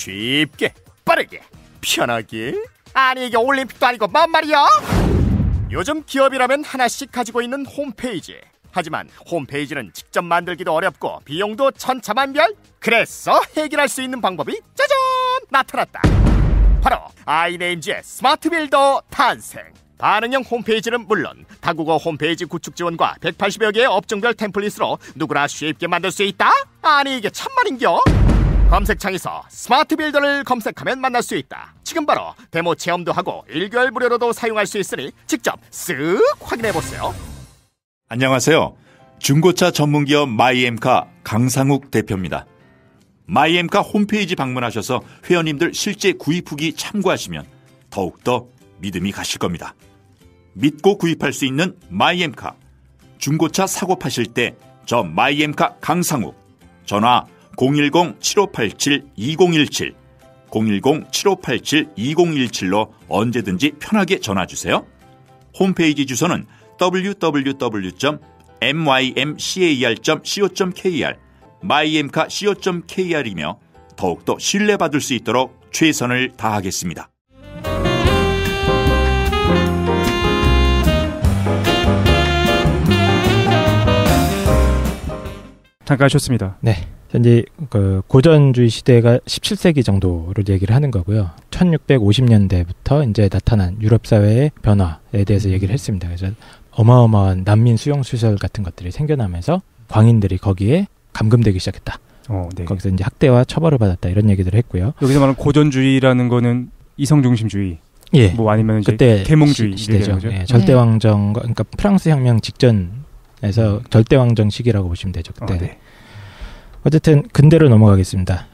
쉽게, 빠르게, 편하게. 아니 이게 올림픽도 아니고 뭔 말이야? 요즘 기업이라면 하나씩 가지고 있는 홈페이지. 하지만 홈페이지는 직접 만들기도 어렵고 비용도 천차만별. 그래서 해결할 수 있는 방법이 짜잔 나타났다. 바로 아이네임즈의 스마트 빌더 탄생. 반응형 홈페이지는 물론 다국어 홈페이지 구축 지원과 180여 개의 업종별 템플릿으로 누구나 쉽게 만들 수 있다? 아니 이게 참말인겨? 검색창에서 스마트 빌더를 검색하면 만날 수 있다. 지금 바로 데모 체험도 하고 1개월 무료로도 사용할 수 있으니 직접 쓱 확인해보세요. 안녕하세요. 중고차 전문기업 마이엠카 강상욱 대표입니다. 마이엠카 홈페이지 방문하셔서 회원님들 실제 구입 후기 참고하시면 더욱더 믿음이 가실 겁니다. 믿고 구입할 수 있는 마이엠카. 중고차 사고 파실 때 저 마이엠카 강상욱. 전화 010-7587-2017 010-7587-2017로 언제든지 편하게 전화주세요. 홈페이지 주소는 www.mymcar.co.kr myemca.co.kr이며 더욱더 신뢰받을 수 있도록 최선을 다하겠습니다. 잠깐 하셨습니다. 네. 현재 그 고전주의 시대가 17세기 정도를 얘기를 하는 거고요. 1650년대부터 이제 나타난 유럽 사회의 변화에 대해서 얘기를 했습니다. 그래서 어마어마한 난민 수용 시설 같은 것들이 생겨나면서 광인들이 거기에 감금되기 시작했다. 네. 거기서 이제 학대와 처벌을 받았다 이런 얘기들을 했고요. 여기서 말하는 고전주의라는 거는 이성 중심주의. 예. 뭐 아니면 이제 그때 계몽주의 시대죠. 예, 절대왕정 그러니까 프랑스 혁명 직전에서 절대왕정 시기라고 보시면 되죠. 그때. 네. 어쨌든 근대로 넘어가겠습니다.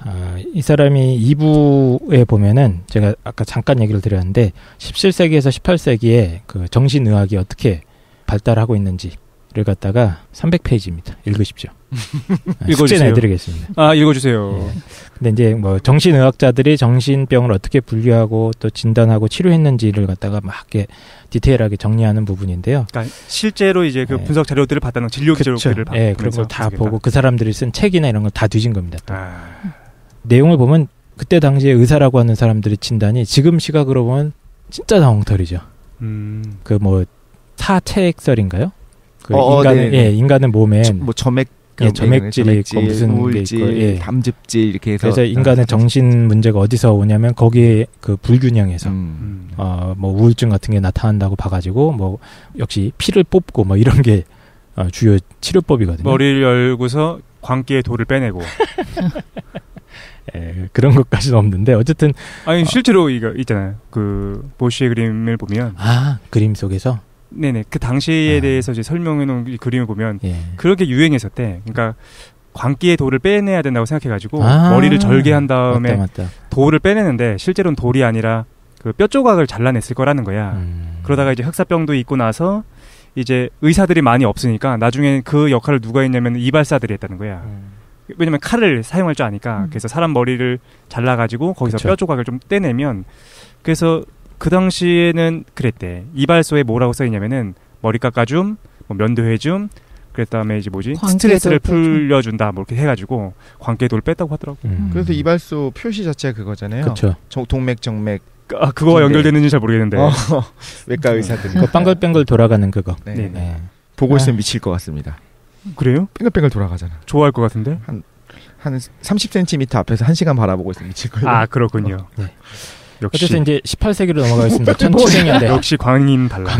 이 사람이 2부에 보면은 제가 아까 잠깐 얘기를 드렸는데 17세기에서 18세기에 그 정신의학이 어떻게 발달하고 있는지를 갖다가 300페이지입니다. 읽으십시오. 숙제 내드리겠습니다. 읽어주세요. 예. 근데 이제 뭐 정신의학자들이 정신병을 어떻게 분류하고 또 진단하고 치료했는지를 갖다가 막 이렇게 디테일하게 정리하는 부분인데요. 그러니까 실제로 이제 그 분석 자료들을 받아놓은 진료 기록들을 예, 그런 걸 다 보고 그 사람들이 쓴 책이나 이런 걸 다 뒤진 겁니다. 내용을 보면 그때 당시에 의사라고 하는 사람들의 진단이 지금 시각으로 보면 진짜 다 엉터리죠. 그 뭐 사체액설인가요? 그 인간의 몸에 뭐 점액질이 있고 무슨 우울질, 게 있고, 담즙질 이렇게 해서 그래서 인간의 정신 문제가 어디서 오냐면 거기에 그 불균형에서 뭐 우울증 같은 게 나타난다고 봐가지고 뭐 역시 피를 뽑고 뭐 이런 게 주요 치료법이거든요. 머리를 열고서 광기의 돌을 빼내고 예, 그런 것까지는 없는데 어쨌든 아니 실제로 이거 있잖아요. 그 보쉬의 그림을 보면 그림 속에서 네네 그 당시에 대해서 이제 설명해놓은 이 그림을 보면 그렇게 유행했었대. 그러니까 광기의 돌을 빼내야 된다고 생각해가지고 머리를 절개한 다음에 맞다. 돌을 빼내는데 실제로는 돌이 아니라 그 뼈 조각을 잘라냈을 거라는 거야. 그러다가 이제 흑사병도 있고 나서 이제 의사들이 많이 없으니까 나중에 그 역할을 누가 했냐면 이발사들이 했다는 거야. 왜냐면 칼을 사용할 줄 아니까. 그래서 사람 머리를 잘라가지고 거기서 뼈 조각을 좀 떼내면 그래서 그 당시에는 그랬대. 이발소에 뭐라고 써있냐면은 머리 깎아줌, 뭐 면도해줌, 그다음에 이제 뭐지 스트레스를 풀려준다, 뭐 이렇게 해가지고 광기돌을 뺐다고 하더라고. 그래서 이발소 표시 자체가 그거잖아요. 그렇죠. 동맥, 정맥. 그거와 연결되는지 잘 모르겠는데. 외과 의사들. 그 뺑글뺑글 돌아가는 그거. 네. 보고 있으면 미칠 것 같습니다. 그래요? 뺑글뺑글 돌아가잖아. 좋아할 것 같은데? 한 30cm 앞에서 1시간 바라보고 있으면 미칠 거예요. 그렇군요. 네. 역시. 어쨌든 이제 18세기로 넘어가겠습니다. 1700년대. 역시 광인 달라.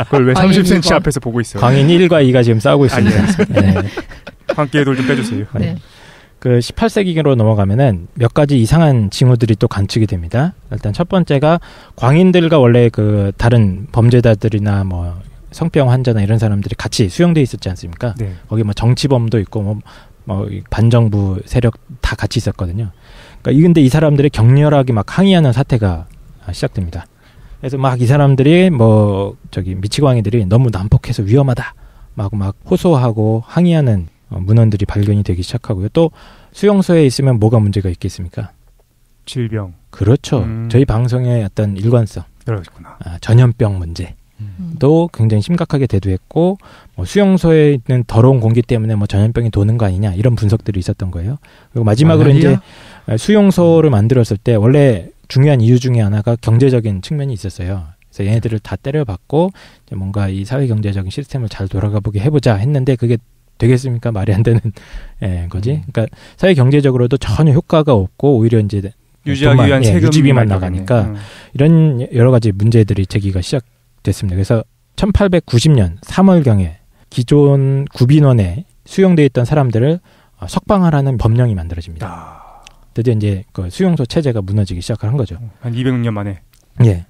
그걸 왜 30cm 앞에서 보고 있어요? 광인 1과 2가 지금 싸우고 있습니다. 네. 광기의 돌 좀 빼주세요. 네. 그 18세기로 넘어가면은 몇 가지 이상한 징후들이 또 관측이 됩니다. 일단 첫 번째가 광인들과 원래 그 다른 범죄자들이나 뭐 성병 환자나 이런 사람들이 같이 수용돼 있었지 않습니까? 네. 거기 뭐 정치범도 있고 뭐 반정부 세력 다 같이 있었거든요. 그러니까 근데 이 사람들이 격렬하게 막 항의하는 사태가 시작됩니다. 그래서 막 이 사람들이 미치광이들이 너무 난폭해서 위험하다 막 호소하고 항의하는 문헌들이 발견이 되기 시작하고요. 또 수용소에 있으면 뭐가 문제가 있겠습니까? 질병. 그렇죠. 저희 방송의 어떤 일관성. 그렇구나. 전염병 문제도 굉장히 심각하게 대두했고 수용소에 있는 더러운 공기 때문에 전염병이 도는 거 아니냐 이런 분석들이 있었던 거예요. 그리고 마지막으로 이제 수용소를 만들었을 때 원래 중요한 이유 중에 하나가 경제적인 측면이 있었어요. 그래서 얘네들을 다 때려박고 뭔가 이 사회 경제적인 시스템을 잘 돌아가보게 해보자 했는데 그게 되겠습니까? 말이 안 되는 거지. 그러니까 사회 경제적으로도 전혀 효과가 없고 오히려 이제 유지하기 위한 세금 유지비만 나가니까 이런 여러 가지 문제들이 제기가 시작됐습니다. 그래서 1890년 3월경에 기존 구빈원에 수용되어 있던 사람들을 석방하라는 법령이 만들어집니다. 드디어 이제 그 수용소 체제가 무너지기 시작한 거죠. 한 200년 만에. 예.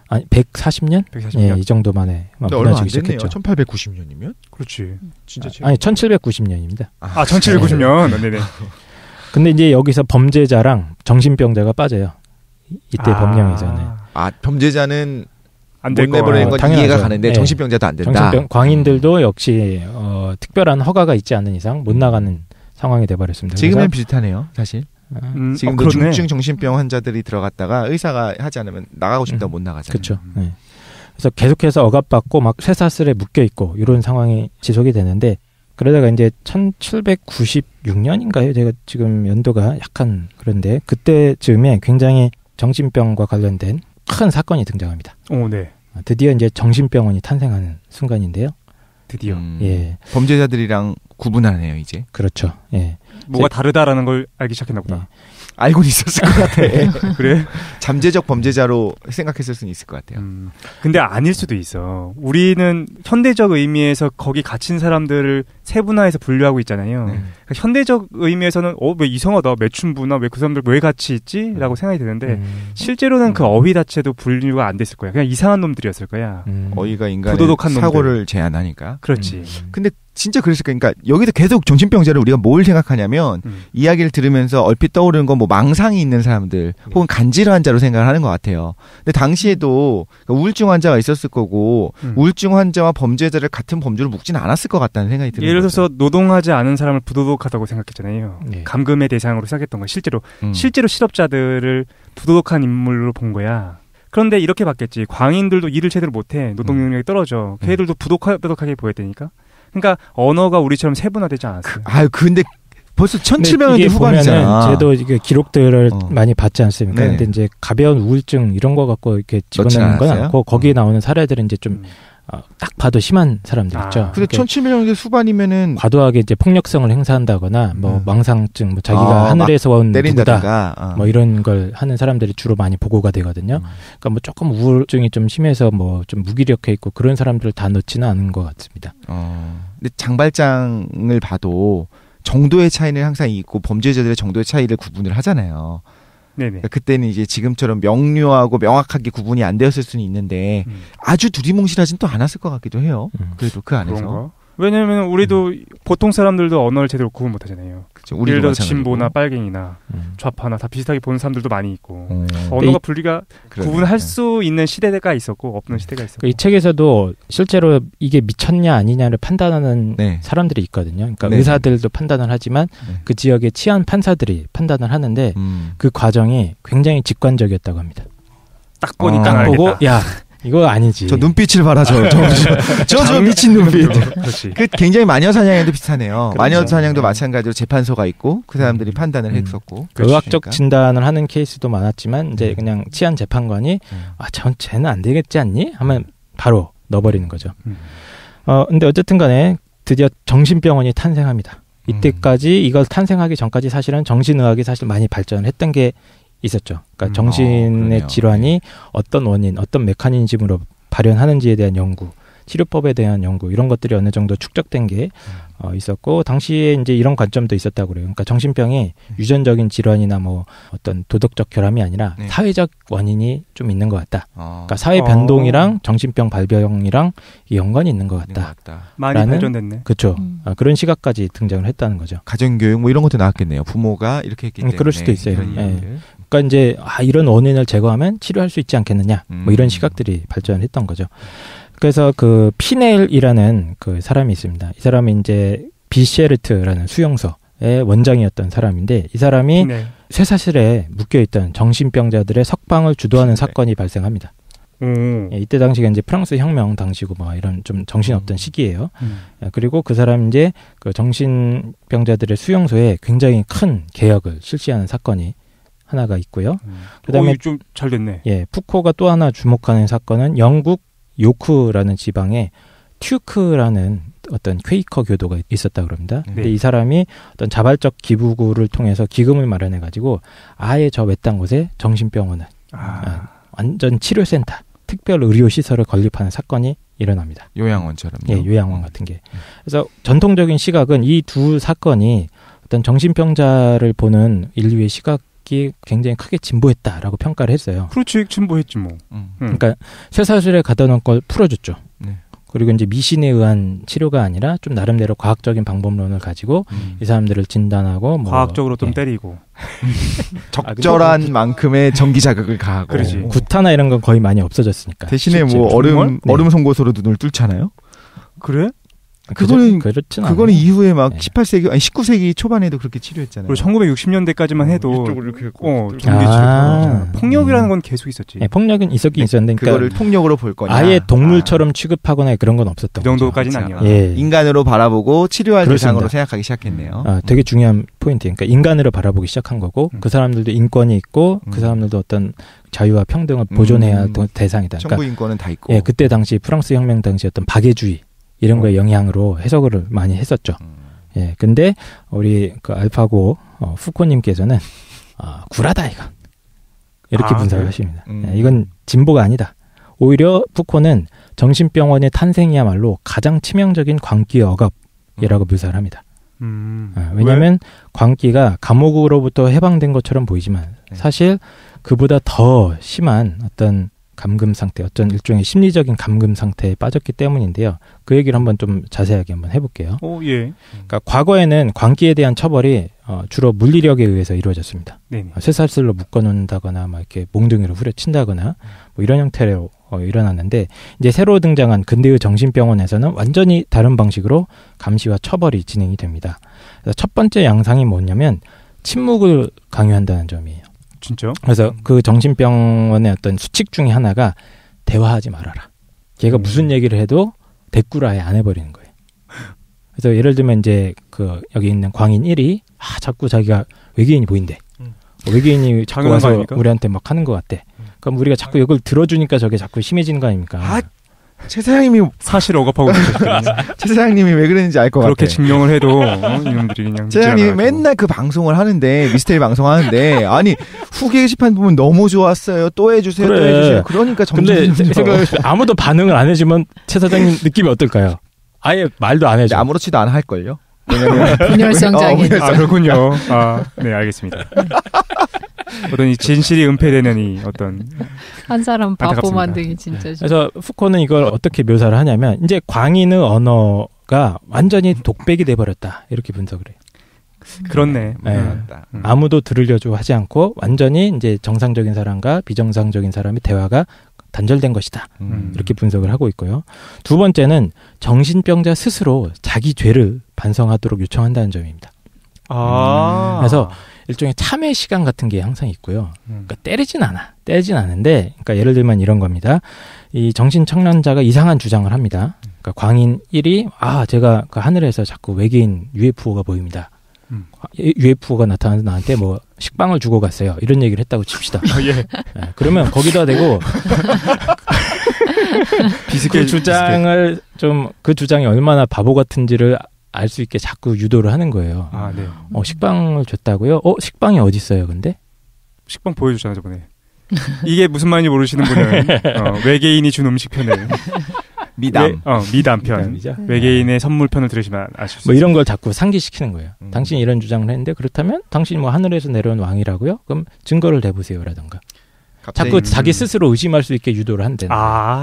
아니 140년? 140년. 예, 이 정도 만에 무너지기 시작했죠. 1890년이면? 그렇지. 진짜 아니 1790년입니다. 1790년. 네네. 근데 이제 여기서 범죄자랑 정신병자가 빠져요. 이때 법령에서는. 범죄자는 안 못 될 거. 내보내는 건 당연하죠. 이해가 가는데 네. 정신병자도 안 된다. 광인들도 역시 특별한 허가가 있지 않은 이상 못 나가는 상황이 돼버렸습니다. 지금은 비슷하네요, 사실. 지금도 그렇네. 중증 정신병 환자들이 들어갔다가 의사가 하지 않으면 나가고 싶다고 못 나가잖아요. 그렇죠. 네. 그래서 계속해서 억압받고 막 쇠사슬에 묶여 있고 이런 상황이 지속이 되는데 그러다가 이제 1796년인가요? 제가 지금 연도가 약간 그런데 그때쯤에 굉장히 정신병과 관련된 큰 사건이 등장합니다. 네. 드디어 이제 정신병원이 탄생하는 순간인데요. 드디어. 예, 범죄자들이랑 구분하네요, 이제. 그렇죠. 예, 뭐가 다르다라는 걸 알기 시작했나 보다. 알고는 있었을 것 같아. 그래? 잠재적 범죄자로 생각했을 수는 있을 것 같아요. 근데 아닐 수도 있어. 우리는 현대적 의미에서 거기 갇힌 사람들을 세분화해서 분류하고 있잖아요. 네. 그러니까 현대적 의미에서는 왜 이상하다. 매춘부나 왜 그 사람들 왜 같이 있지? 라고 생각이 드는데 실제로는 그 어휘 자체도 분류가 안 됐을 거야. 그냥 이상한 놈들이었을 거야. 어이가 인간의 부도덕한 사고를 제한하니까. 그렇지. 근데 진짜 그랬을 거예요. 그러니까 여기서 계속 정신병자를 우리가 뭘 생각하냐면 이야기를 들으면서 얼핏 떠오르는 건 뭐 망상이 있는 사람들 혹은 간질 환자로 생각을 하는 것 같아요. 근데 당시에도 우울증 환자가 있었을 거고 우울증 환자와 범죄자를 같은 범주로 묶지는 않았을 것 같다는 생각이 들어요. 예를 들어서 노동하지 않은 사람을 부도덕하다고 생각했잖아요. 네. 감금의 대상으로 생각했던 거야. 실제로 실업자들을 부도덕한 인물로 본 거야. 그런데 이렇게 봤겠지. 광인들도 일을 제대로 못해. 노동 능력이 떨어져. 걔들도 부도덕하게 보였다니까. 그러니까 언어가 우리처럼 세분화되지 않았어요. 근데 벌써 1700년대 후반이잖아. 저도 이게 기록들을 많이 봤지 않습니까? 네. 근데 이제 가벼운 우울증 이런 거 갖고 이렇게 집어넣는 건 않고 거기에 나오는 사례들은 이제 좀 딱 봐도 심한 사람들 있죠. 근데 1700년대 후반이면은 과도하게 이제 폭력성을 행사한다거나 뭐 망상증, 뭐 자기가 하늘에서 온 누구다, 뭐 이런 걸 하는 사람들이 주로 많이 보고가 되거든요. 그러니까 뭐 조금 우울증이 좀 심해서 뭐 좀 무기력해 있고 그런 사람들을 다 넣지는 않은 것 같습니다. 근데 장발장을 봐도 정도의 차이는 항상 있고 범죄자들의 정도의 차이를 구분을 하잖아요. 네네. 그러니까 그때는 이제 지금처럼 명료하고 명확하게 구분이 안 되었을 수는 있는데 아주 두리뭉실하진 또 않았을 것 같기도 해요. 그래도 그 안에서. 그런가? 왜냐면 우리도 보통 사람들도 언어를 제대로 구분 못하잖아요. 그쵸, 예를 들어서 진보나 빨갱이나 좌파나 다 비슷하게 보는 사람들도 많이 있고 언어가 분리가 구분할 수 있는 시대가 있었고 없는 시대가 있었고 이 책에서도 실제로 이게 미쳤냐 아니냐를 판단하는 사람들이 있거든요. 그러니까 의사들도 판단을 하지만 그 지역의 치안 판사들이 판단을 하는데 그 과정이 굉장히 직관적이었다고 합니다. 딱 보니까 딱 보고 알겠다. 야 이거 아니지. 저 눈빛을 봐라 저 미친 눈빛. 그렇지. 그 굉장히 마녀사냥에도 비슷하네요. 그렇죠. 마녀사냥도 마찬가지로 재판소가 있고 그 사람들이 판단을 했었고. 의학적 진단을 하는 케이스도 많았지만 이제 그냥 치안 재판관이 쟤는 안 되겠지 않니? 하면 바로 넣어버리는 거죠. 근데 어쨌든 간에 드디어 정신병원이 탄생합니다. 이때까지 이걸 탄생하기 전까지 사실은 정신의학이 사실 많이 발전했던 게 있었죠. 그러니까 정신의 질환이 어떤 원인, 어떤 메커니즘으로 발현하는지에 대한 연구, 치료법에 대한 연구 이런 것들이 어느 정도 축적된 게 있었고 당시에 이제 이런 관점도 있었다고 그래요. 그러니까 정신병이 유전적인 질환이나 뭐 어떤 도덕적 결함이 아니라 사회적 원인이 좀 있는 것 같다. 그러니까 사회 변동이랑 정신병 발병이랑 연관이 있는 것 같다. 많이 발전됐네. 그렇죠. 그런 시각까지 등장을 했다는 거죠. 가정교육 뭐 이런 것도 나왔겠네요. 부모가 이렇게 했기 때문에. 그럴 수도 있어요. 그러니까 이제 이런 원인을 제거하면 치료할 수 있지 않겠느냐. 뭐 이런 시각들이 발전했던 거죠. 그래서 그 피넬이라는 그 사람이 있습니다. 이 사람이 이제 비셰르트라는 수용소의 원장이었던 사람인데 이 사람이 쇠사슬에 묶여있던 정신병자들의 석방을 주도하는 사건이 발생합니다. 이때 당시가 이제 프랑스 혁명 당시고 뭐 이런 좀 정신없던 시기예요. 그리고 그 사람 이제 그 정신병자들의 수용소에 굉장히 큰 개혁을 실시하는 사건이 하나가 있고요. 그다음에 좀 잘 됐네. 예, 푸코가 또 하나 주목하는 사건은 영국 요크라는 지방에 튜크라는 어떤 퀘이커 교도가 있었다 그럽니다. 근데 이 사람이 어떤 자발적 기부구를 통해서 기금을 마련해 가지고 아예 저 외딴 곳에 정신병원을 완전 치료센터, 특별 의료 시설을 건립하는 사건이 일어납니다. 요양원처럼요. 예, 요양원 같은 게. 그래서 전통적인 시각은 이 두 사건이 어떤 정신병자를 보는 인류의 시각이 굉장히 크게 진보했다라고 평가를 했어요. 그렇지, 진보했지 뭐. 그러니까 쇠사슬에 가다 놓은 걸 풀어줬죠. 네. 그리고 이제 미신에 의한 치료가 아니라 좀 나름대로 과학적인 방법론을 가지고 이 사람들을 진단하고 뭐 과학적으로 좀 때리고 적절한 만큼의 전기 자극을 가하고 그러지. 구타나 이런 건 거의 많이 없어졌으니까. 대신에 뭐 얼음 송곳으로 눈을 뚫잖아요. 그래? 그거는 이후에 막 18세기 아니 19세기 초반에도 그렇게 치료했잖아요. 그리고 1960년대까지만 해도 이쪽으로 이렇게 했고 폭력이라는 건 계속 있었지. 네, 폭력은 있었긴 있었는데 그거를 통력으로 볼 거냐. 아예 동물처럼 취급하거나 그런 건 없었던 그 정도까지는 아니야. 예. 인간으로 바라보고 치료할 그렇습니다. 대상으로 생각하기 시작했네요. 되게 중요한 포인트. 그러니까 인간으로 바라보기 시작한 거고 그 사람들도 인권이 있고 그 사람들도 어떤 자유와 평등을 보존해야 할 대상이다. 정부 인권은 다 있고. 예, 그때 당시 프랑스 혁명 당시 어떤 박애주의 이런 거에 영향으로 해석을 많이 했었죠. 예, 근데 우리 그 알파고 푸코님께서는 구라다 이건 이렇게 분석을 하십니다. 예, 이건 진보가 아니다. 오히려 푸코는 정신병원의 탄생이야말로 가장 치명적인 광기의 억압이라고 묘사를 합니다. 왜냐하면 광기가 감옥으로부터 해방된 것처럼 보이지만 사실 그보다 더 심한 어떤 감금 상태, 어떤 일종의 심리적인 감금 상태에 빠졌기 때문인데요. 그 얘기를 한번 좀 자세하게 한번 해볼게요. 예. 그러니까 과거에는 광기에 대한 처벌이 주로 물리력에 의해서 이루어졌습니다. 쇠사슬로 묶어놓는다거나 막 이렇게 몽둥이로 후려친다거나 뭐 이런 형태로 일어났는데 이제 새로 등장한 근대의 정신병원에서는 완전히 다른 방식으로 감시와 처벌이 진행이 됩니다. 그래서 첫 번째 양상이 뭐냐면 침묵을 강요한다는 점이에요. 진짜? 그래서 그 정신병원의 어떤 수칙 중에 하나가 대화하지 말아라. 걔가 무슨 얘기를 해도 대꾸를 아예 안 해버리는 거예요. 그래서 예를 들면 이제 그 여기 있는 광인 1이 자꾸 자기가 외계인이 보인대. 외계인이 자꾸 와서 아닙니까? 우리한테 막 하는 것 같대. 그럼 우리가 자꾸 이걸 들어주니까 저게 자꾸 심해지는 거 아닙니까? 최 사장님이 사실 억압하고 있었거든요. 최 사장님이 왜 그랬는지 알 것 같아. 그렇게 증명을 해도 이놈들이 그냥 최 사장님이 맨날 그 방송을 하는데 미스테리 방송하는데 아니 후기 게시판 보면 너무 좋았어요. 또 해주세요. 그래. 또 해주세요. 그러니까 점점 아무도 반응을 안 해주면 최 사장님 느낌이 어떨까요? 아예 말도 안 해줘. 아무렇지도 않아 할 걸요. 왜냐면 분열성장애. 그렇군요. 네, 알겠습니다. 어떤 이 진실이 은폐되는 이 어떤 한 사람 바보 안타깝습니다. 만들기 진짜. 그래서 푸코는 이걸 어떻게 묘사를 하냐면 이제 광인의 언어가 완전히 독백이 돼버렸다 이렇게 분석을 해요. 그렇네. 아무도 들으려고 하지 않고 완전히 이제 정상적인 사람과 비정상적인 사람의 대화가 단절된 것이다. 이렇게 분석을 하고 있고요. 두 번째는 정신병자 스스로 자기 죄를 반성하도록 요청한다는 점입니다. 그래서 일종의 참회 시간 같은 게 항상 있고요. 그러니까 때리진 않은데, 그러니까 예를 들면 이런 겁니다. 이 정신청량자가 이상한 주장을 합니다. 그러니까 광인 1이 제가 그 하늘에서 자꾸 외계인 UFO가 보입니다. UFO가 나타나서 나한테 뭐 식빵을 주고 갔어요. 이런 얘기를 했다고 칩시다. 네, 그러면 거기다 대고 그 주장을 그 주장이 얼마나 바보 같은지를 알 수 있게 자꾸 유도를 하는 거예요. 네. 식빵을 줬다고요? 식빵이 어디 있어요, 근데? 식빵 보여줬잖아 저번에. 이게 무슨 말인지 모르시는 분은 외계인이 준 음식편을 미담편 외계인의 선물편을 들으시면 아실 수 뭐 이런 걸 자꾸 상기시키는 거예요. 당신이 이런 주장을 했는데 그렇다면 당신이 뭐 하늘에서 내려온 왕이라고요? 그럼 증거를 대보세요라든가. 자꾸 자기 스스로 의심할 수 있게 유도를 한대요.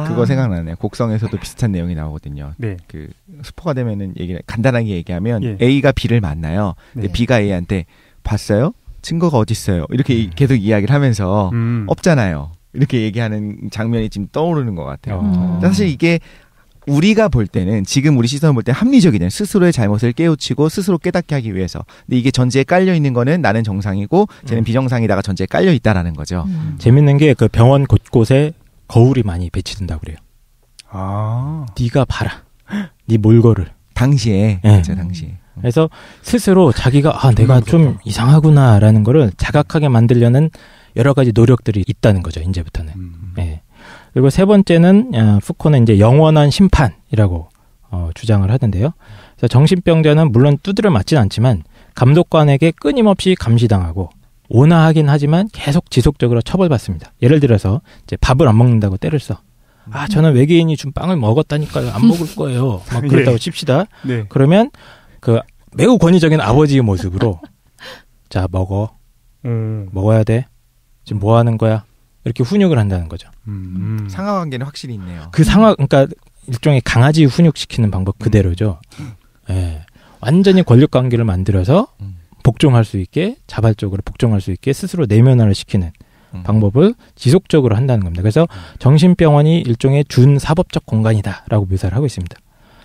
그거 생각나네. 곡성에서도 비슷한 내용이 나오거든요. 네. 그 스포가 되면은 간단하게 얘기하면 A가 B를 만나요. 근데 B가 A한테 봤어요? 증거가 어디 있어요? 이렇게 계속 이야기를 하면서 없잖아요. 이렇게 얘기하는 장면이 지금 떠오르는 것 같아요. 사실 이게 우리가 볼 때는 지금 우리 시선을 볼 때 합리적이잖아요. 스스로의 잘못을 깨우치고 스스로 깨닫게 하기 위해서. 근데 이게 전제에 깔려 있는 거는 나는 정상이고 쟤는 비정상이다가 전제에 깔려 있다라는 거죠. 재밌는 게 그 병원 곳곳에 거울이 많이 배치된다고 그래요. 네가 봐라. 네 몰골을. 당시에. 네. 당시에. 그래서 스스로 자기가 내가 좀 이상하구나라는 거를 자각하게 만들려는 여러 가지 노력들이 있다는 거죠. 이제부터는. 네. 그리고 세 번째는 푸코는 이제 영원한 심판이라고 주장을 하던데요. 그래서 정신병자는 물론 두드려 맞진 않지만 감독관에게 끊임없이 감시당하고 온화하긴 하지만 계속 지속적으로 처벌받습니다. 예를 들어서 이제 밥을 안 먹는다고 때를 써. 저는 외계인이 준 빵을 먹었다니까요. 안 먹을 거예요. 막 그랬다고 칩시다. 네. 그러면 그 매우 권위적인 아버지의 모습으로 자 먹어. 먹어야 돼. 지금 뭐 하는 거야? 이렇게 훈육을 한다는 거죠. 상하관계는 확실히 있네요. 그 그러니까 일종의 강아지 훈육시키는 방법 그대로죠. 예. 완전히 권력 관계를 만들어서 복종할 수 있게, 자발적으로 복종할 수 있게 스스로 내면화를 시키는 방법을 지속적으로 한다는 겁니다. 그래서 정신병원이 일종의 준사법적 공간이다라고 묘사를 하고 있습니다.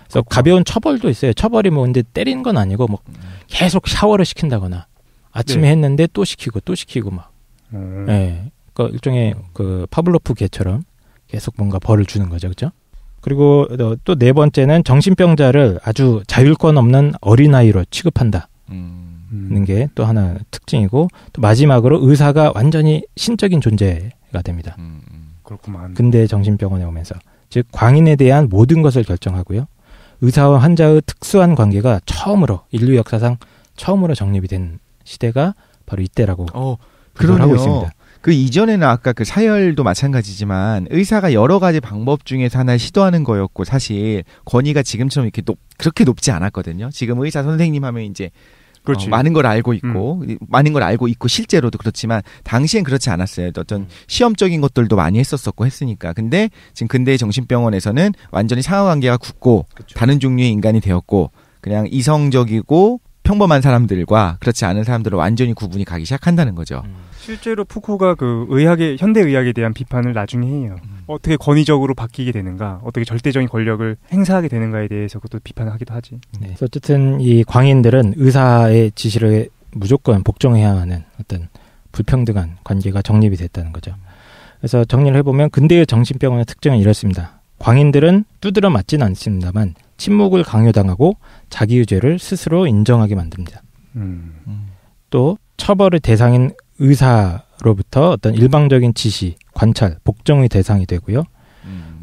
그래서 가벼운 처벌도 있어요. 처벌이 뭐 근데 때리는 건 아니고 뭐 계속 샤워를 시킨다거나 아침에 했는데 또 시키고 또 시키고 막. 예. 그러니까 일종의 그 파블로프 개처럼 계속 뭔가 벌을 주는 거죠. 그렇죠? 그리고 또 네 번째는 정신병자를 아주 자율권 없는 어린아이로 취급한다는 게 또 하나 특징이고, 또 마지막으로 의사가 완전히 신적인 존재가 됩니다. 그렇구만. 근대 정신병원에 오면서. 즉 광인에 대한 모든 것을 결정하고요. 의사와 환자의 특수한 관계가 처음으로 인류 역사상 처음으로 정립이 된 시대가 바로 이때라고 하고 있습니다. 그 이전에는 아까 그 사열도 마찬가지지만 의사가 여러 가지 방법 중에서 하나를 시도하는 거였고, 사실 권위가 지금처럼 이렇게 그렇게 높지 않았거든요. 지금 의사 선생님 하면 이제 많은 걸 알고 있고 많은 걸 알고 있고 실제로도 그렇지만 당시엔 그렇지 않았어요. 어떤 시험적인 것들도 많이 했었고 했으니까. 근데 지금 근대의 정신병원에서는 완전히 상하관계가 굳고 다른 종류의 인간이 되었고, 그냥 이성적이고 평범한 사람들과 그렇지 않은 사람들을 완전히 구분이 가기 시작한다는 거죠. 실제로 푸코가 그 현대 의학에 대한 비판을 나중에 해요. 어떻게 권위적으로 바뀌게 되는가, 어떻게 절대적인 권력을 행사하게 되는가에 대해서 그것도 비판하기도 하지. 네. 어쨌든 이 광인들은 의사의 지시를 무조건 복종해야 하는 어떤 불평등한 관계가 정립이 됐다는 거죠. 그래서 정리를 해보면 근대의 정신병원의 특징은 이렇습니다. 광인들은 두드려 맞지는 않습니다만 침묵을 강요당하고 자기의 죄를 스스로 인정하게 만듭니다. 또 처벌의 대상인 의사로부터 어떤 일방적인 지시, 관찰, 복종의 대상이 되고요.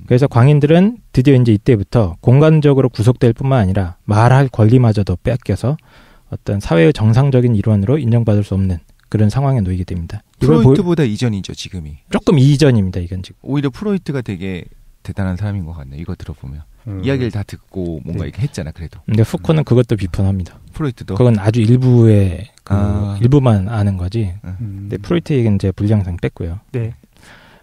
그래서 광인들은 드디어 이제 이때부터 공간적으로 구속될 뿐만 아니라 말할 권리마저도 뺏겨서 어떤 사회의 정상적인 일원으로 인정받을 수 없는 그런 상황에 놓이게 됩니다. 프로이트보다 이전이죠, 지금이. 조금 이전입니다, 이건 지금. 오히려 프로이트가 되게 대단한 사람인 것 같네요. 이거 들어보면. 이야기를 다 듣고 뭔가 이렇게 했잖아, 그래도. 근데 푸코는 그것도 비판합니다. 프로이트도? 그건 아주 일부의 일부만 아는 거지. 근데 프로이트 얘기는 이제 분량상 뺐고요. 네.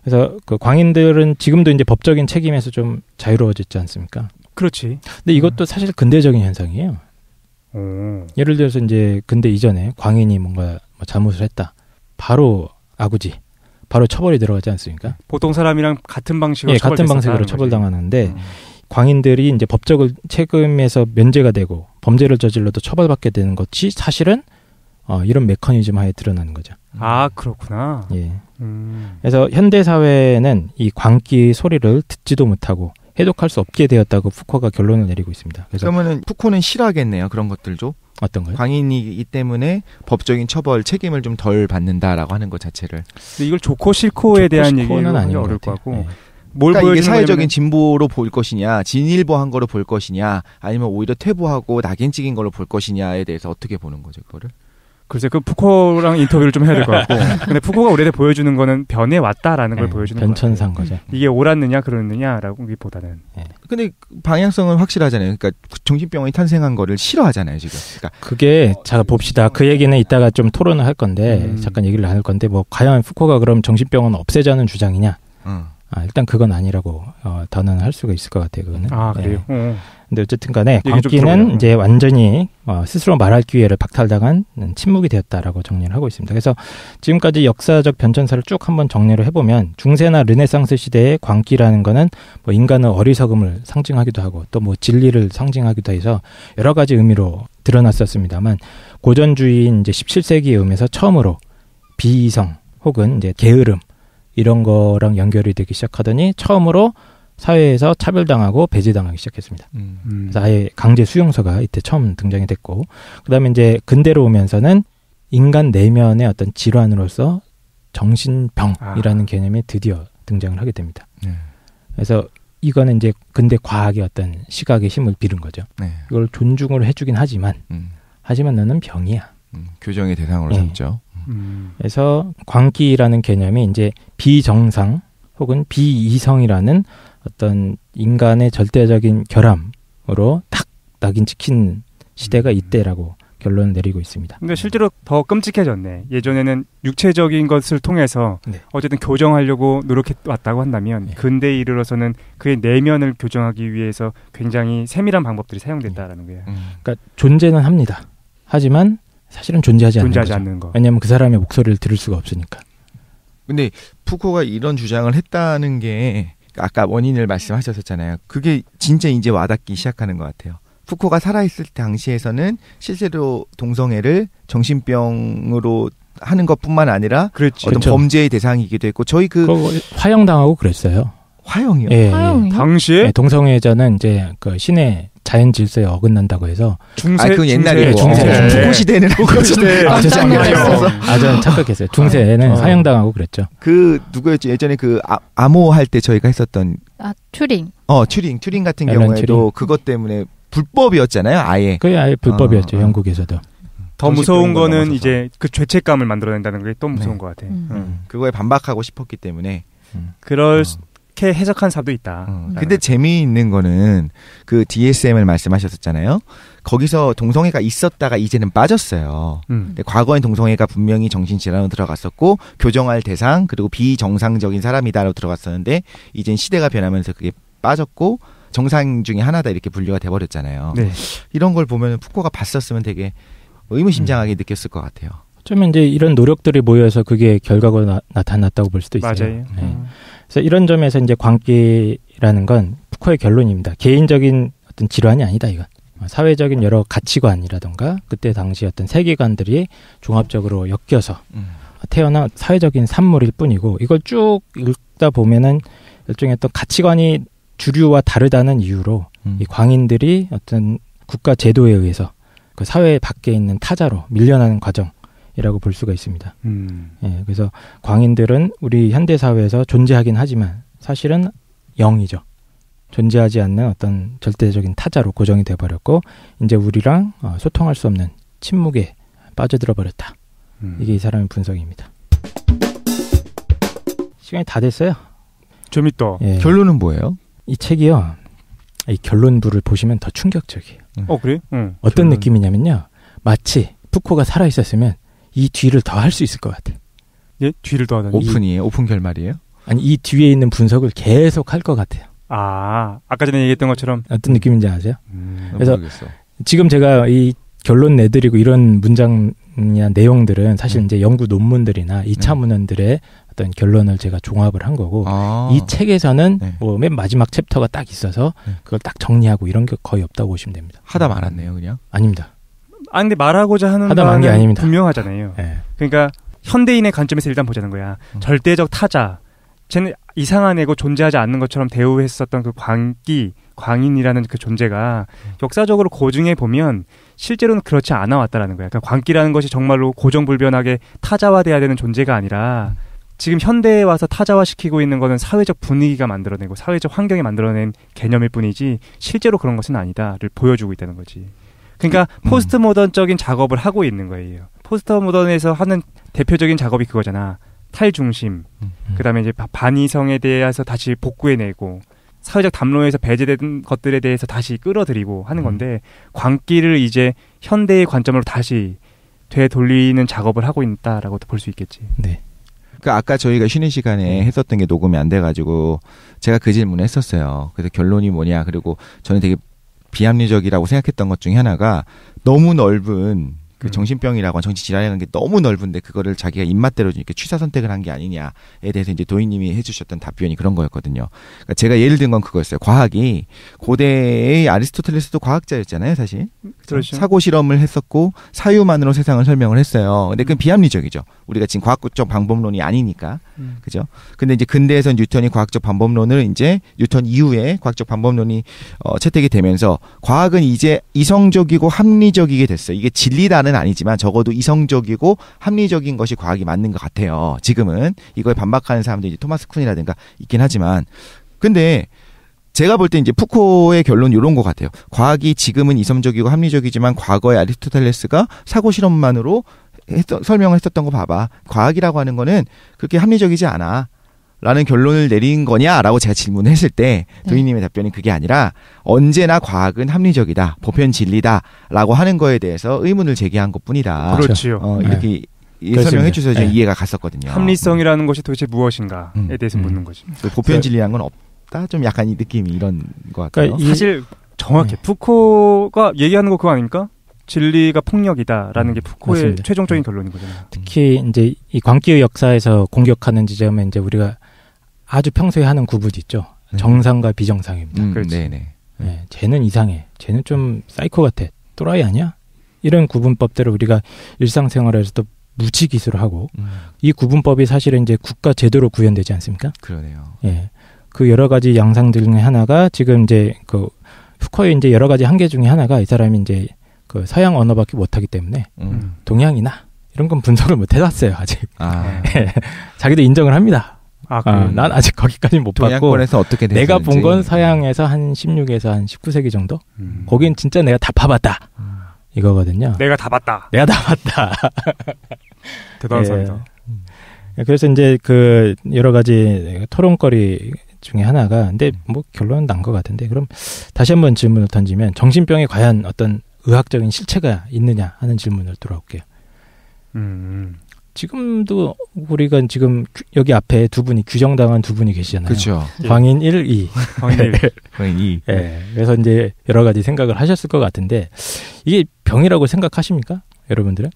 그래서 그 광인들은 지금도 이제 법적인 책임에서 좀 자유로워졌지 않습니까? 그렇지. 근데 이것도 사실 근대적인 현상이에요. 예를 들어서 이제 근대 이전에 광인이 뭔가 잘못을 했다. 바로 아구지. 바로 처벌이 들어가지 않습니까? 보통 사람이랑 같은 방식으로 예, 같은 방식으로 처벌당하는데 광인들이 이제 법적 책임에서 면제가 되고 범죄를 저질러도 처벌받게 되는 것이 사실은 이런 메커니즘 하에 드러나는 거죠. 아, 그렇구나. 예. 그래서 현대 사회는 이 광기의 소리를 듣지도 못하고 해독할 수 없게 되었다고 푸코가 결론을 내리고 있습니다. 그래서 그러면은 푸코는 싫어하겠네요, 그런 것들도. 어떤 거요? 광인이기 때문에 법적인 처벌 책임을 좀 덜 받는다라고 하는 것 자체를. 근데 이걸 좋고 싫고에 대한 얘기는 어려울 것 같고. 네. 뭘 그러니까 이게 사회적인 진보로 볼 것이냐, 진일보한 거로 볼 것이냐, 아니면 오히려 퇴보하고 낙인 찍인 걸로 볼 것이냐에 대해서 어떻게 보는 거죠, 그거를? 글쎄, 그 푸코랑 인터뷰를 좀 해야 될 것 같고. 근데 푸코가 오래돼 보여주는 거는 변해왔다라는 걸 보여주는 거예요. 변천사인 거죠. 이게 옳았느냐 그러느냐라기보다는. 근데 방향성은 확실하잖아요. 그러니까 정신병원이 탄생한 거를 싫어하잖아요, 지금. 그러니까 그게 자 봅시다. 그 얘기는 이따가 좀 토론을 할 건데 잠깐 얘기를 나눌 건데 뭐 과연 푸코가 그럼 정신병원 없애자는 주장이냐? 일단 그건 아니라고 단언할 수가 있을 것 같아요. 그거는. 아, 그래요? 네. 근데 어쨌든 간에 광기는 이제 완전히 스스로 말할 기회를 박탈당한 침묵이 되었다라고 정리를 하고 있습니다. 그래서 지금까지 역사적 변천사를 쭉 한번 정리를 해보면 중세나 르네상스 시대의 광기라는 거는 뭐 인간의 어리석음을 상징하기도 하고 또 뭐 진리를 상징하기도 해서 여러 가지 의미로 드러났었습니다만 고전주의인 이제 17세기에 오면서 처음으로 비이성 혹은 이제 게으름 이런 거랑 연결이 되기 시작하더니 처음으로 사회에서 차별당하고 배제당하기 시작했습니다. 그래서 아예 강제 수용소가 이때 처음 등장이 됐고, 그다음에 이제 근대로 오면서는 인간 내면의 어떤 질환으로서 정신병이라는 개념이 드디어 등장을 하게 됩니다. 그래서 이거는 이제 근대 과학의 어떤 시각의 힘을 빌은 거죠. 네. 이걸 존중을 해주긴 하지만 너는 병이야. 교정의 대상으로 네. 잡죠. 그래서 광기라는 개념이 이제 비정상 혹은 비이성이라는 어떤 인간의 절대적인 결함으로 딱 낙인 찍힌 시대가 이때라고 결론을 내리고 있습니다. 근데 실제로 더 끔찍해졌네. 예전에는 육체적인 것을 통해서 네. 어쨌든 교정하려고 노력해왔다고 한다면 네. 근대에 이르러서는 그의 내면을 교정하기 위해서 굉장히 세밀한 방법들이 사용됐다라는 거예요. 그러니까 존재는 합니다. 하지만 사실은 존재하지 않는 존재하지 거죠. 않는 거. 왜냐하면 그 사람의 목소리를 들을 수가 없으니까. 근데 푸코가 이런 주장을 했다는 게 아까 원인을 말씀하셨었잖아요. 그게 진짜 이제 와닿기 시작하는 것 같아요. 푸코가 살아있을 당시에서는 실제로 동성애를 정신병으로 하는 것뿐만 아니라 그렇지. 어떤 그렇죠. 범죄의 대상이기도 했고 저희 그 그거 화형당하고 그랬어요. 화형이요. 예, 화형이요? 당시에 예, 동성애자는 이제 그 신의 자연 질서에 어긋난다고 해서 중세. 그건 옛날이고 중세. 푸코 시대는 푸코 시대. 깜짝 놀랐어. 저는 착각했어요. 중세에는 화형당하고 그랬죠. 그 누구였지 예전에 그 암호 할 때 저희가 했었던 아, 튜링. 튜링 같은 앨런 경우에도 튜링. 그것 때문에 불법이었잖아요. 아예. 그게 아예 불법이었죠. 영국에서도. 더 무서운 정신병으로 거는 넘어서서. 이제 그 죄책감을 만들어낸다는 게 또 무서운 네. 것 같아. 그거에 반박하고 싶었기 때문에. 그렇게 해석한 사도 있다. 근데 재미있는 거는 그 DSM을 말씀하셨었잖아요. 거기서 동성애가 있었다가 이제는 빠졌어요. 근데 과거엔 동성애가 분명히 정신질환으로 들어갔었고 교정할 대상 그리고 비정상적인 사람이다라고 들어갔었는데 이젠 시대가 변하면서 그게 빠졌고 정상 중에 하나다 이렇게 분류가 돼버렸잖아요. 네. 이런 걸 보면 푸코가 봤었으면 되게 의무심장하게 느꼈을 것 같아요. 어쩌면 이제 이런 노력들이 모여서 그게 결과가 나타났다고 볼 수도 있어요. 맞아요. 네. 그래서 이런 점에서 이제 광기라는 건 푸코의 결론입니다. 개인적인 어떤 질환이 아니다 이건. 사회적인 여러 가치관이라던가 그때 당시 어떤 세계관들이 종합적으로 엮여서 태어난 사회적인 산물일 뿐이고 이걸 쭉 읽다 보면은 일종의 어떤 가치관이 주류와 다르다는 이유로 이 광인들이 어떤 국가 제도에 의해서 그 사회 밖에 있는 타자로 밀려나는 과정이라고 볼 수가 있습니다. 예, 그래서 광인들은 우리 현대 사회에서 존재하긴 하지만 사실은 영이죠. 존재하지 않는 어떤 절대적인 타자로 고정이 돼버렸고 이제 우리랑 소통할 수 없는 침묵에 빠져들어 버렸다. 이게 이 사람의 분석입니다. 시간이 다 됐어요. 재밌다. 예. 결론은 뭐예요? 이 책이요. 이 결론부를 보시면 더 충격적이에요. 그래? 응. 어떤 느낌이냐면요. 마치 푸코가 살아있었으면 이 뒤를 더 할 수 있을 것 같아요. 예? 뒤를 더 하다니. 오픈이에요? 오픈 결말이에요? 아니 이 뒤에 있는 분석을 계속 할 것 같아요. 아까 전에 얘기했던 것처럼. 어떤 느낌인지 아세요? 그래서 모르겠어. 지금 제가 이 결론 내드리고 이런 문장이나 내용들은 사실 이제 연구 논문들이나 2차 문헌들의 어떤 결론을 제가 종합을 한 거고 이 책에서는 네. 뭐 맨 마지막 챕터가 딱 있어서 그걸 딱 정리하고 이런 게 거의 없다고 보시면 됩니다. 하다 말았네요, 그냥. 아닙니다. 근데 말하고자 하는 하다 말한 게 바는 아닙니다. 분명하잖아요. 네. 그러니까 현대인의 관점에서 일단 보자는 거야. 절대적 타자. 쟤는 이상한 애고 존재하지 않는 것처럼 대우했었던 그 광인이라는 그 존재가 역사적으로 고증해 보면 실제로는 그렇지 않아 왔다라는 거야. 그러니까 광기라는 것이 정말로 고정불변하게 타자화돼야 되는 존재가 아니라 지금 현대에 와서 타자화시키고 있는 거는 사회적 분위기가 만들어내고 사회적 환경이 만들어낸 개념일 뿐이지 실제로 그런 것은 아니다를 보여주고 있다는 거지. 그러니까 포스트 모던적인 작업을 하고 있는 거예요. 포스트 모던에서 하는 대표적인 작업이 그거잖아. 탈중심, 그다음에 이제 반이성에 대해서 다시 복구해내고 사회적 담론에서 배제된 것들에 대해서 다시 끌어들이고 하는 건데 광기를 이제 현대의 관점으로 다시 되돌리는 작업을 하고 있다라고 볼 수 있겠지. 네. 그 아까 저희가 쉬는 시간에 했었던 게 녹음이 안 돼가지고 제가 그 질문을 했었어요. 그래서 결론이 뭐냐. 그리고 저는 되게 비합리적이라고 생각했던 것 중에 하나가 너무 넓은 그 정신병이라고 정신 질환이라는 게 너무 넓은데 그거를 자기가 입맛대로 이렇게 취사 선택을 한 게 아니냐에 대해서 이제 도희님이 해주셨던 답변이 그런 거였거든요. 그러니까 제가 예를 든 건 그거였어요. 과학이 고대의 아리스토텔레스도 과학자였잖아요, 사실. 그렇죠. 사고 실험을 했었고 사유만으로 세상을 설명을 했어요. 근데 그건 비합리적이죠. 우리가 지금 과학적 방법론이 아니니까, 그죠? 근데 이제 근대에서 뉴턴이 과학적 방법론을 이제 뉴턴 이후에 과학적 방법론이 채택이 되면서 과학은 이제 이성적이고 합리적이게 됐어요. 이게 진리다는 아니지만 적어도 이성적이고 합리적인 것이 과학이 맞는 것 같아요. 지금은 이거에 반박하는 사람들이 이제 토마스 쿤이라든가 있긴 하지만, 근데 제가 볼 때 이제 푸코의 결론이 이런 것 같아요. 과학이 지금은 이성적이고 합리적이지만 과거의 아리스토텔레스가 사고 실험만으로 설명을 했었던 거 봐봐. 과학이라고 하는 거는 그렇게 합리적이지 않아. 라는 결론을 내린 거냐라고 제가 질문을 했을 때 도희님의 답변이 그게 아니라 언제나 과학은 합리적이다. 보편 진리다라고 하는 거에 대해서 의문을 제기한 것뿐이다. 그렇지요. 이렇게 설명해 주셔서 이해가 갔었거든요. 합리성이라는 것이 도대체 무엇인가에 대해서 묻는 거지. 보편 진리란 건 없다. 좀 약간 이 느낌이 이런 것 같아요. 그러니까 사실 정확해. 푸코가 얘기하는 거 그거 아닙니까? 진리가 폭력이다라는 게 푸코의 맞습니다. 최종적인 결론인 거잖아요. 특히 이제 이 광기의 역사에서 공격하는 지점은 이제 우리가 아주 평소에 하는 구분이 있죠. 정상과 비정상입니다. 네네. 네, 쟤는 이상해. 쟤는 좀 사이코 같아. 또라이 아니야? 이런 구분법대로 우리가 일상생활에서도 무지 기술을 하고 이 구분법이 사실은 이제 국가 제도로 구현되지 않습니까? 그러네요. 예. 그 여러 가지 양상들 중에 하나가 지금 이제 그 푸코의 이제 여러 가지 한계 중에 하나가 이 사람이 이제 그 서양 언어밖에 못하기 때문에 동양이나 이런 건 분석을 못 해놨어요 아직. 자기도 인정을 합니다. 난 아직 거기까지는 못 봤고 동양권에서 어떻게 내가 본 건 서양에서 한 16에서 한 19세기 정도. 거긴 진짜 내가 다 파봤다. 이거거든요. 내가 다 봤다. 내가 다 봤다. 대단한 사람이다. 그래서 이제 그 여러 가지 토론거리 중에 하나가 근데 뭐 결론은 난 것 같은데 그럼 다시 한번 질문을 던지면 정신병에 과연 어떤 의학적인 실체가 있느냐 하는 질문을 돌아올게요. 지금도 우리가 지금 여기 앞에 두 분이 규정당한 두 분이 계시잖아요. 그렇죠. 광인 1, 2. 광인 2. 예. 그래서 이제 여러 가지 생각을 하셨을 것 같은데 이게 병이라고 생각하십니까? 여러분들은?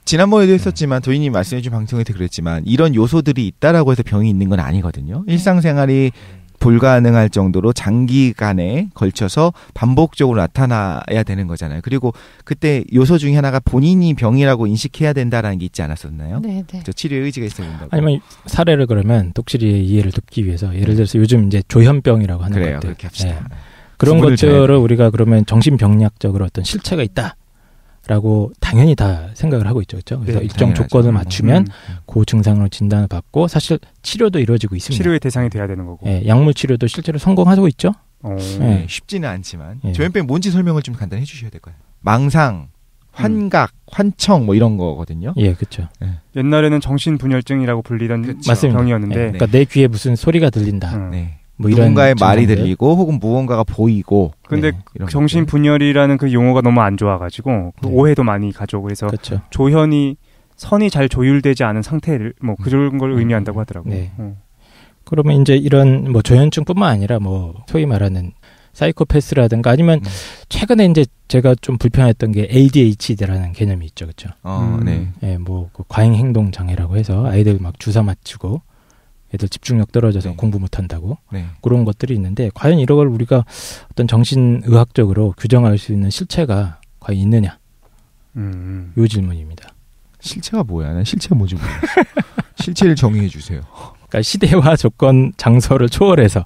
지난번에도 했었지만 도희님 말씀해준 방송에서 그랬지만 이런 요소들이 있다라고 해서 병이 있는 건 아니거든요. 일상생활이 불가능할 정도로 장기간에 걸쳐서 반복적으로 나타나야 되는 거잖아요. 그리고 그때 요소 중에 하나가 본인이 병이라고 인식해야 된다라는 게 있지 않았었나요? 네. 저 치료의 의지가 있어야 된다고. 아니면 사례를 그러면 독실이의 이해를 돕기 위해서 예를 들어서 요즘 이제 조현병이라고 하는 그래요. 것들. 그렇게 합시다. 예. 그런 것들을 우리가 그러면 정신병리학적으로 어떤 실체가 있다라고 당연히 다 생각을 하고 있죠. 그렇죠? 그래서 네, 일정 당연하죠. 조건을 맞추면 그 증상으로 진단을 받고 사실 치료도 이루어지고 있습니다. 치료의 대상이 돼야 되는 거고. 예, 약물 치료도 실제로 성공하고 있죠. 네, 쉽지는 않지만 예. 조현병 뭔지 설명을 좀 간단히 해주셔야 될 거예요. 망상, 환각, 환청 뭐 이런 거거든요. 예, 그렇죠. 옛날에는 정신분열증이라고 불리던 맞습니다. 병이었는데 예, 그러니까 내 귀에 무슨 소리가 들린다. 네. 뭐 이런 누군가의 말이 증상들. 들리고 혹은 무언가가 보이고. 근데 이런 정신분열이라는 그 용어가 너무 안 좋아가지고 그 네. 오해도 많이 가져오고 그래서 그렇죠. 조현이 선이 잘 조율되지 않은 상태를 뭐 그런 걸 의미한다고 하더라고요. 네. 그러면 이제 이런 뭐 조현증뿐만 아니라 뭐 소위 말하는 사이코패스라든가 아니면 최근에 이제 제가 좀 불편했던 게 ADHD라는 개념이 있죠, 그렇죠? 네. 예, 뭐 그 과잉 행동 장애라고 해서 아이들 막 주사 맞추고 애들 집중력 떨어져서 네. 공부 못한다고 네. 그런 것들이 있는데 과연 이런 걸 우리가 어떤 정신의학적으로 규정할 수 있는 실체가 과연 있느냐? 이 질문입니다. 실체가 뭐야? 난 실체가 뭔지 모르겠어. 실체를 정의해 주세요. 그러니까 시대와 조건, 장소를 초월해서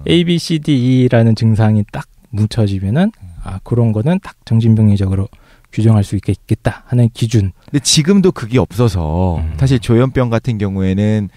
A, B, C, D, E라는 증상이 딱 뭉쳐지면은 그런 거는 딱 정신병리적으로 규정할 수 있겠다 하는 기준. 근데 지금도 그게 없어서 사실 조현병 같은 경우에는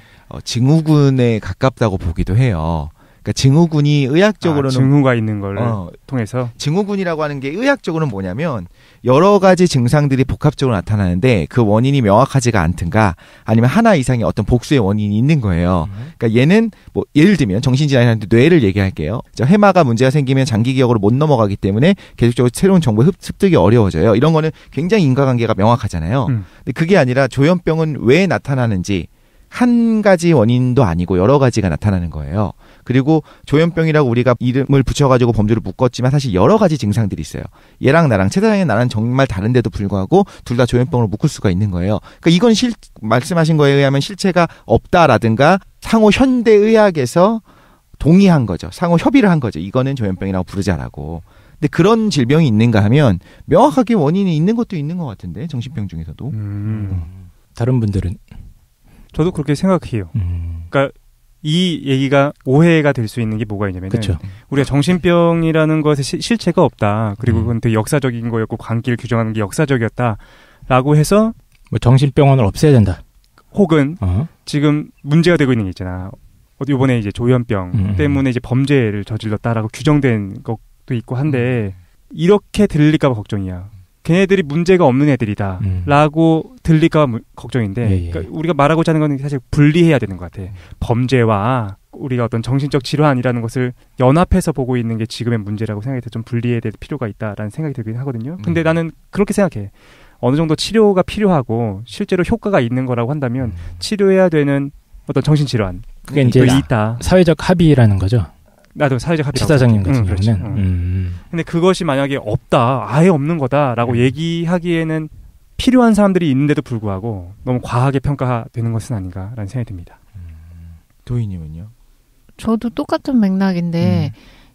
증후군에 가깝다고 보기도 해요. 그러니까 증후군이 의학적으로는 증후가 있는 걸 통해서 증후군이라고 하는 게 의학적으로는 뭐냐면 여러 가지 증상들이 복합적으로 나타나는데 그 원인이 명확하지가 않든가 아니면 하나 이상의 어떤 복수의 원인이 있는 거예요. 그러니까 얘는 뭐 예를 들면 정신질환한테 뇌를 얘기할게요. 해마가 문제가 생기면 장기 기억으로 못 넘어가기 때문에 계속적으로 새로운 정보에 습득이 어려워져요. 이런 거는 굉장히 인과관계가 명확하잖아요. 근데 그게 아니라 조현병은 왜 나타나는지 한 가지 원인도 아니고 여러 가지가 나타나는 거예요. 그리고 조현병이라고 우리가 이름을 붙여가지고 범주를 묶었지만 사실 여러 가지 증상들이 있어요. 얘랑 나랑 최 사장이 나랑 정말 다른데도 불구하고 둘 다 조현병으로 묶을 수가 있는 거예요. 그러니까 이건 말씀하신 거에 의하면 실체가 없다라든가 상호 현대의학에서 동의한 거죠. 상호 협의를 한 거죠. 이거는 조현병이라고 부르자라고. 근데 그런 질병이 있는가 하면 명확하게 원인이 있는 것도 있는 것 같은데 정신병 중에서도. 다른 분들은 저도 그렇게 생각해요. 그러니까 이 얘기가 오해가 될 수 있는 게 뭐가 있냐면 그쵸. 우리가 정신병이라는 것에 실체가 없다. 그리고 그건 되게 역사적인 거였고 관계를 규정하는 게 역사적이었다라고 해서 뭐 정신병원을 없애야 된다. 혹은 지금 문제가 되고 있는 게 있잖아. 이번에 이제 조현병 때문에 이제 범죄를 저질렀다라고 규정된 것도 있고 한데 이렇게 들릴까봐 걱정이야. 걔네들이 문제가 없는 애들이다라고 들릴까 걱정인데 그러니까 우리가 말하고자 하는 건 사실 분리해야 되는 것 같아. 범죄와 우리가 어떤 정신적 질환이라는 것을 연합해서 보고 있는 게 지금의 문제라고 생각해서 좀 분리해야 될 필요가 있다라는 생각이 들긴 하거든요. 근데 나는 그렇게 생각해. 어느 정도 치료가 필요하고 실제로 효과가 있는 거라고 한다면 치료해야 되는 어떤 정신질환 그게 이제 있다. 사회적 합의라는 거죠. 나도 사회적 합의라고. 최 사장님 같은 그렇죠. 경우는. 근데 그것이 만약에 없다, 아예 없는 거다라고 얘기하기에는 필요한 사람들이 있는데도 불구하고 너무 과하게 평가되는 것은 아닌가라는 생각이 듭니다. 도희님은요? 저도 똑같은 맥락인데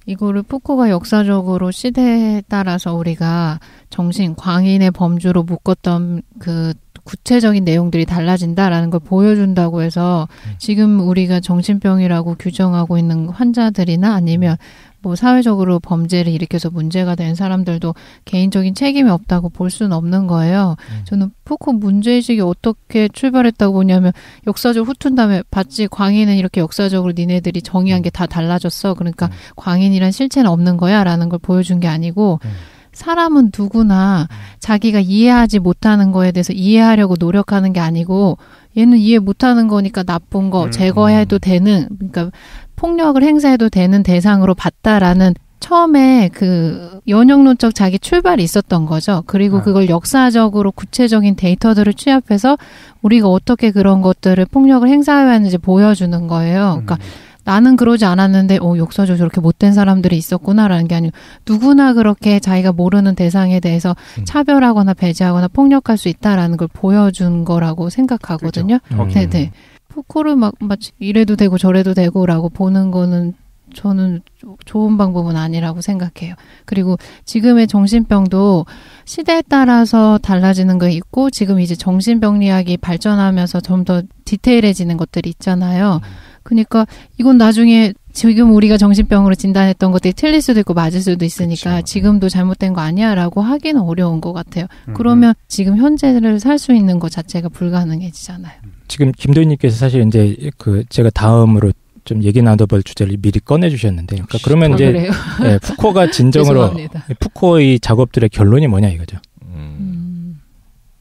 이거를 푸코가 역사적으로 시대에 따라서 우리가 정신 광인의 범주로 묶었던 그 구체적인 내용들이 달라진다라는 걸 보여준다고 해서 지금 우리가 정신병이라고 규정하고 있는 환자들이나 아니면 뭐 사회적으로 범죄를 일으켜서 문제가 된 사람들도 개인적인 책임이 없다고 볼 수는 없는 거예요. 저는 푸코 문제의식이 어떻게 출발했다고 보냐면 역사적 후툰 다음에 봤지 광인은 이렇게 역사적으로 니네들이 정의한 게 다 달라졌어. 그러니까 광인이란 실체는 없는 거야 라는 걸 보여준 게 아니고 사람은 누구나 자기가 이해하지 못하는 거에 대해서 이해하려고 노력하는 게 아니고 얘는 이해 못하는 거니까 나쁜 거 제거해도 되는 그러니까 폭력을 행사해도 되는 대상으로 봤다라는 처음에 그 연역론적 자기 출발이 있었던 거죠. 그리고 그걸 역사적으로 구체적인 데이터들을 취합해서 우리가 어떻게 그런 것들을 폭력을 행사해야 하는지 보여주는 거예요. 그러니까 나는 그러지 않았는데 역사적으로 저렇게 못된 사람들이 있었구나라는 게 아니고 누구나 그렇게 자기가 모르는 대상에 대해서 차별하거나 배제하거나 폭력할 수 있다라는 걸 보여준 거라고 생각하거든요. 그렇죠. 네네. 푸코를 마치 이래도 되고 저래도 되고라고 보는 거는 저는 좋은 방법은 아니라고 생각해요. 그리고 지금의 정신병도 시대에 따라서 달라지는 거 있고 지금 이제 정신병리학이 발전하면서 좀 더 디테일해지는 것들이 있잖아요. 그러니까 이건 나중에 지금 우리가 정신병으로 진단했던 것들이 틀릴 수도 있고 맞을 수도 있으니까 그렇죠. 지금도 잘못된 거 아니야 라고 하기는 어려운 것 같아요. 그러면 지금 현재를 살 수 있는 것 자체가 불가능해지잖아요. 지금 김도희님께서 사실 이제 그 제가 다음으로 좀 얘기 나눠볼 주제를 미리 꺼내주셨는데 그러니까 그러면 이제 네, 푸코가 진정으로 푸코의 작업들의 결론이 뭐냐 이거죠.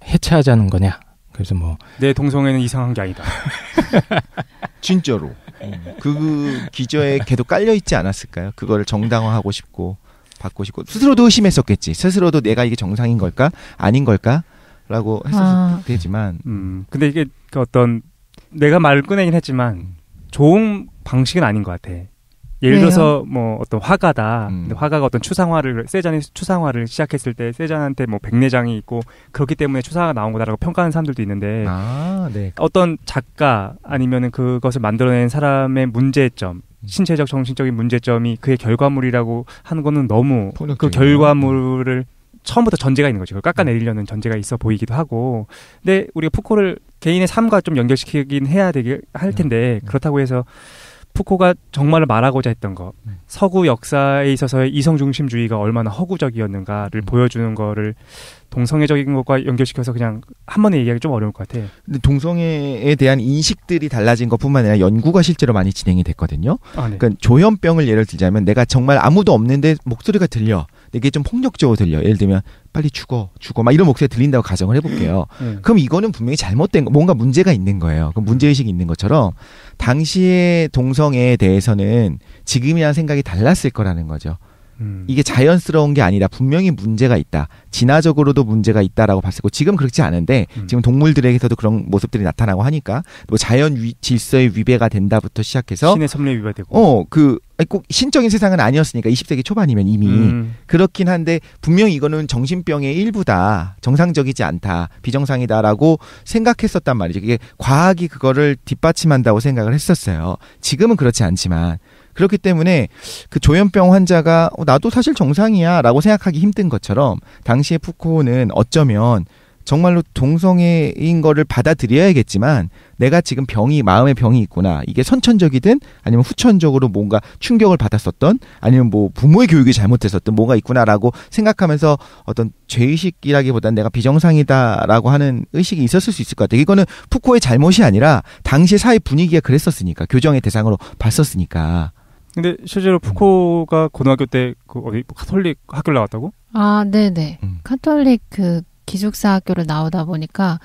해체하자는 거냐. 그래서 뭐 내 동성애는 이상한 게 아니다. 진짜로 그 기저에 걔도 깔려 있지 않았을까요? 그거를 정당화하고 싶고 받고 싶고 스스로도 의심했었겠지. 스스로도 내가 이게 정상인 걸까 아닌 걸까라고 했었을 테지만. 근데 이게 그 어떤 내가 말을 꺼내긴 했지만 좋은 방식은 아닌 것 같아. 예를 들어서 뭐 어떤 화가다. 근데 화가가 어떤 세잔이 추상화를 시작했을 때 세잔한테 뭐 백내장이 있고 그렇기 때문에 추상화가 나온 거다라고 평가하는 사람들도 있는데 네. 어떤 작가 아니면은 그것을 만들어낸 사람의 문제점, 신체적 정신적인 문제점이 그의 결과물이라고 하는 거는 너무 그 결과물을 처음부터 전제가 있는 거죠. 그걸 깎아내리려는 전제가 있어 보이기도 하고. 근데 우리가 푸코를 개인의 삶과 좀 연결시키긴 해야 되게 할 텐데 그렇다고 해서 푸코가 정말 말하고자 했던 거, 서구 역사에 있어서의 이성중심주의가 얼마나 허구적이었는가를 보여주는 거를 동성애적인 것과 연결시켜서 그냥 한 번에 얘기하기 좀 어려울 것 같아. 근데 동성애에 대한 인식들이 달라진 것뿐만 아니라 연구가 실제로 많이 진행이 됐거든요. 네. 그러니까 조현병을 예를 들자면 내가 정말 아무도 없는데 목소리가 들려. 이게 좀 폭력적으로 들려. 예를 들면 빨리 죽어 막 이런 목소리가 들린다고 가정을 해볼게요. 그럼 이거는 분명히 잘못된 거, 뭔가 문제가 있는 거예요. 그럼 문제의식이 있는 것처럼 당시의 동성애에 대해서는 지금이랑 생각이 달랐을 거라는 거죠. 이게 자연스러운 게 아니라 분명히 문제가 있다. 진화적으로도 문제가 있다라고 봤을 거고 지금 그렇지 않은데 지금 동물들에게서도 그런 모습들이 나타나고 하니까 뭐 자연 질서의 위배가 된다부터 시작해서 신의 섭리에 위배되고 꼭 신적인 세상은 아니었으니까 20세기 초반이면 이미 그렇긴 한데 분명히 이거는 정신병의 일부다. 정상적이지 않다. 비정상이다라고 생각했었단 말이죠. 이게 과학이 그거를 뒷받침한다고 생각을 했었어요. 지금은 그렇지 않지만 그렇기 때문에 그 조현병 환자가 나도 사실 정상이야 라고 생각하기 힘든 것처럼 당시에 푸코는 어쩌면 정말로 동성애인 거를 받아들여야겠지만 내가 지금 마음의 병이 있구나. 이게 선천적이든 아니면 후천적으로 뭔가 충격을 받았었던 아니면 뭐 부모의 교육이 잘못됐었던 뭐가 있구나라고 생각하면서 어떤 죄의식이라기보다는 내가 비정상이다라고 하는 의식이 있었을 수 있을 것 같아요. 이거는 푸코의 잘못이 아니라 당시 사회 분위기가 그랬었으니까 교정의 대상으로 봤었으니까. 근데 실제로 푸코가 고등학교 때 어디 카톨릭 학교를 나왔다고? 아, 네네. 카톨릭 기숙사 학교를 나오다 보니까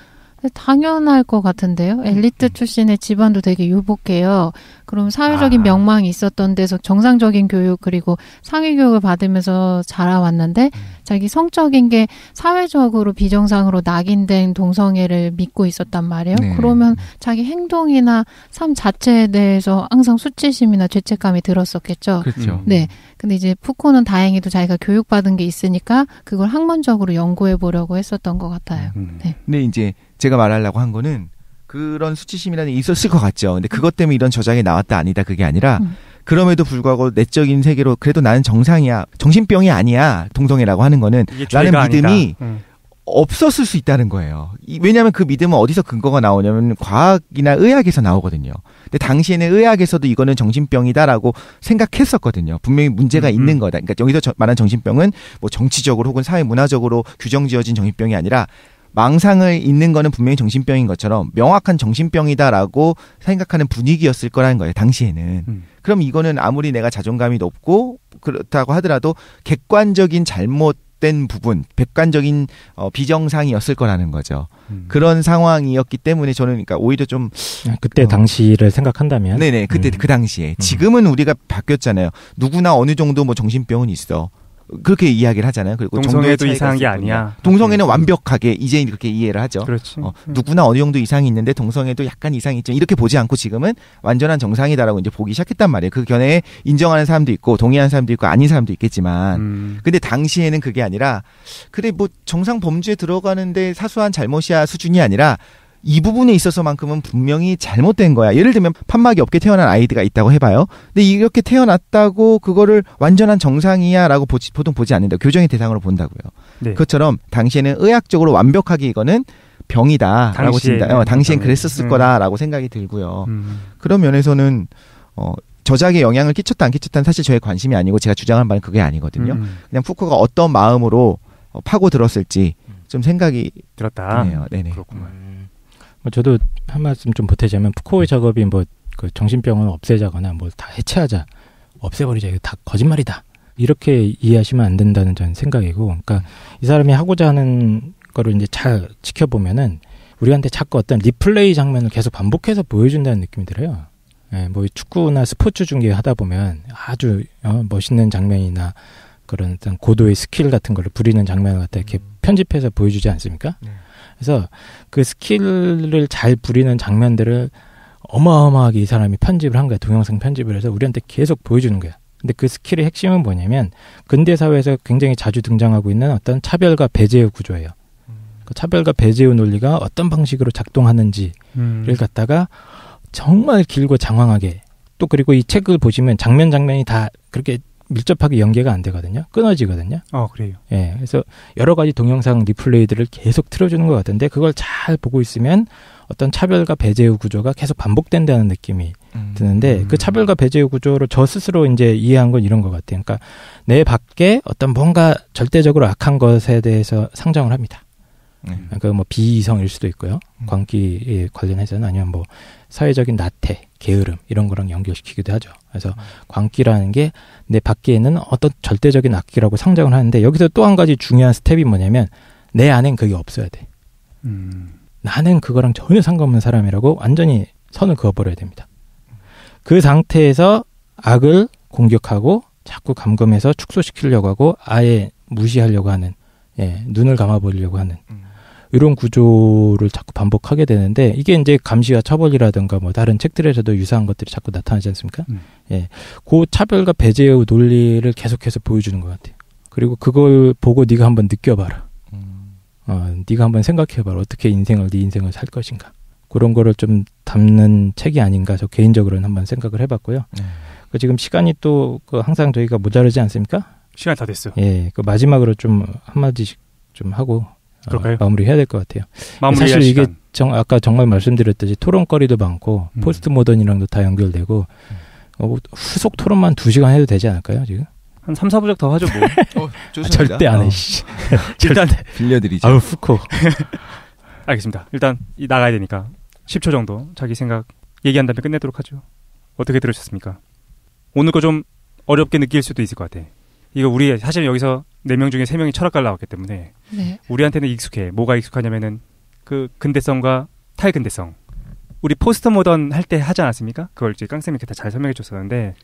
당연할 것 같은데요. 엘리트 출신의 집안도 되게 유복해요. 그럼 사회적인 명망이 있었던 데서 정상적인 교육 그리고 상위 교육을 받으면서 자라왔는데 자기 성적인 게 사회적으로 비정상으로 낙인된 동성애를 믿고 있었단 말이에요. 네. 그러면 자기 행동이나 삶 자체에 대해서 항상 수치심이나 죄책감이 들었었겠죠. 그렇죠. 네. 근데 이제 푸코는 다행히도 자기가 교육받은 게 있으니까 그걸 학문적으로 연구해 보려고 했었던 것 같아요. 네. 근데 이제 제가 말하려고 한 거는 그런 수치심이라는 게 있었을 것 같죠. 근데 그것 때문에 이런 저작이 나왔다 아니다 그게 아니라 그럼에도 불구하고 내적인 세계로 그래도 나는 정상이야. 정신병이 아니야. 동성애라고 하는 거는 라는 믿음이 없었을 수 있다는 거예요. 왜냐하면 그 믿음은 어디서 근거가 나오냐면 과학이나 의학에서 나오거든요. 근데 당시에는 의학에서도 이거는 정신병이다라고 생각했었거든요. 분명히 문제가 있는 거다. 그러니까 여기서 말한 정신병은 뭐 정치적으로 혹은 사회 문화적으로 규정지어진 정신병이 아니라 망상을 잇는 거는 분명히 정신병인 것처럼 명확한 정신병이다라고 생각하는 분위기였을 거라는 거예요. 당시에는. 그럼 이거는 아무리 내가 자존감이 높고 그렇다고 하더라도 객관적인 잘못된 부분, 객관적인 비정상이었을 거라는 거죠. 그런 상황이었기 때문에 저는 그러니까 오히려 좀 그때 당시를 생각한다면 네네 그때 그 당시에 지금은 우리가 바뀌었잖아요. 누구나 어느 정도 뭐 정신병은 있어. 그렇게 이야기를 하잖아요. 그리고 동성애도 이상한 게 아니야. 동성애는 완벽하게 이제 그렇게 이해를 하죠. 그렇지. 누구나 어느 정도 이상이 있는데 동성애도 약간 이상이 있죠. 이렇게 보지 않고 지금은 완전한 정상이다라고 이제 보기 시작했단 말이에요. 그 견해에 인정하는 사람도 있고 동의하는 사람도 있고 아닌 사람도 있겠지만 근데 당시에는 그게 아니라 그래 뭐 정상 범죄에 들어가는데 사소한 잘못이야 수준이 아니라 이 부분에 있어서만큼은 분명히 잘못된 거야. 예를 들면 판막이 없게 태어난 아이가 있다고 해봐요. 근데 이렇게 태어났다고 그거를 완전한 정상이야라고 보통 보지 않는다. 교정의 대상으로 본다고요. 네. 그것처럼 당시에는 의학적으로 완벽하게 이거는 병이다라고 진다. 당시엔 그랬었을 거다라고 생각이 들고요. 그런 면에서는 저작에 영향을 끼쳤다 안 끼쳤다는 사실 저의 관심이 아니고 제가 주장한 바는 그게 아니거든요. 그냥 푸코가 어떤 마음으로 파고 들었을지 좀 생각이 들었다. 드네요. 네네. 그렇구만. 저도 한 말씀 좀 보태자면 푸코의 작업이 뭐 그 정신병을 없애자거나 뭐 다 해체하자, 없애버리자 이거 다 거짓말이다 이렇게 이해하시면 안 된다는 저는 생각이고, 그러니까 이 사람이 하고자 하는 거를 이제 잘 지켜보면은 우리한테 자꾸 어떤 리플레이 장면을 계속 반복해서 보여준다는 느낌이 들어요. 예, 뭐 축구나 스포츠 중계 하다 보면 아주 멋있는 장면이나 그런 어떤 고도의 스킬 같은 거를 부리는 장면을 갖다 이렇게 편집해서 보여주지 않습니까? 그래서 그 스킬을 잘 부리는 장면들을 어마어마하게 이 사람이 편집을 한 거야. 동영상 편집을 해서 우리한테 계속 보여주는 거야. 근데 그 스킬의 핵심은 뭐냐면 근대 사회에서 굉장히 자주 등장하고 있는 어떤 차별과 배제의 구조예요. 그 차별과 배제의 논리가 어떤 방식으로 작동하는지를 갖다가 정말 길고 장황하게, 또 그리고 이 책을 보시면 장면이 다 그렇게 밀접하게 연계가 안 되거든요. 끊어지거든요. 그래요. 예, 그래서 여러 가지 동영상 리플레이들을 계속 틀어주는 것 같은데 그걸 잘 보고 있으면 어떤 차별과 배제의 구조가 계속 반복된다는 느낌이 드는데 그 차별과 배제의 구조를 저 스스로 이제 이해한 건 이런 것 같아요. 그러니까 내 밖에 어떤 뭔가 절대적으로 악한 것에 대해서 상정을 합니다. 그러니까 뭐 비이성일 수도 있고요. 광기에 관련해서는 아니면 뭐 사회적인 나태, 게으름 이런 거랑 연결시키기도 하죠. 그래서 광기라는 게 내 밖에는 어떤 절대적인 악기라고 상정을 하는데 여기서 또 한 가지 중요한 스텝이 뭐냐면 내 안엔 그게 없어야 돼. 나는 그거랑 전혀 상관없는 사람이라고 완전히 선을 그어버려야 됩니다. 그 상태에서 악을 공격하고 자꾸 감금해서 축소시키려고 하고 아예 무시하려고 하는, 눈을 감아버리려고 하는 이런 구조를 자꾸 반복하게 되는데, 이게 이제 감시와 처벌이라든가 뭐 다른 책들에서도 유사한 것들이 자꾸 나타나지 않습니까? 그 차별과 배제의 논리를 계속해서 보여주는 것 같아요. 그리고 그걸 보고 네가 한번 느껴봐라. 네가 한번 생각해봐라. 어떻게 네 인생을 살 것인가. 그런 거를 좀 담는 책이 아닌가 저 개인적으로는 한번 생각을 해봤고요. 지금 시간이 또 항상 저희가 모자르지 않습니까? 시간이 다 됐어. 마지막으로 좀 한마디씩 좀 하고 마무리해야 될 것 같아요. 사실 이게 아까 정말 말씀드렸듯이 토론거리도 많고 포스트 모던이랑도 다 연결되고 후속 토론만 2시간 해도 되지 않을까요 지금? 한 3, 4부작 더 하죠 뭐. 절대 안 해. 일단 빌려드리죠. 아우 푸코. 알겠습니다. 일단 나가야 되니까 10초 정도 자기 생각 얘기한 다음에 끝내도록 하죠. 어떻게 들으셨습니까? 오늘 거 좀 어렵게 느낄 수도 있을 것 같아. 이거 우리 사실 여기서 4명 중에 3명이 철학과를 나왔기 때문에 우리한테는 익숙해. 뭐가 익숙하냐면은 그 근대성과 탈근대성. 우리 포스트 모던 할 때 하지 않았습니까? 그걸 이제 깡쌤이 그때 잘 설명해 줬었는데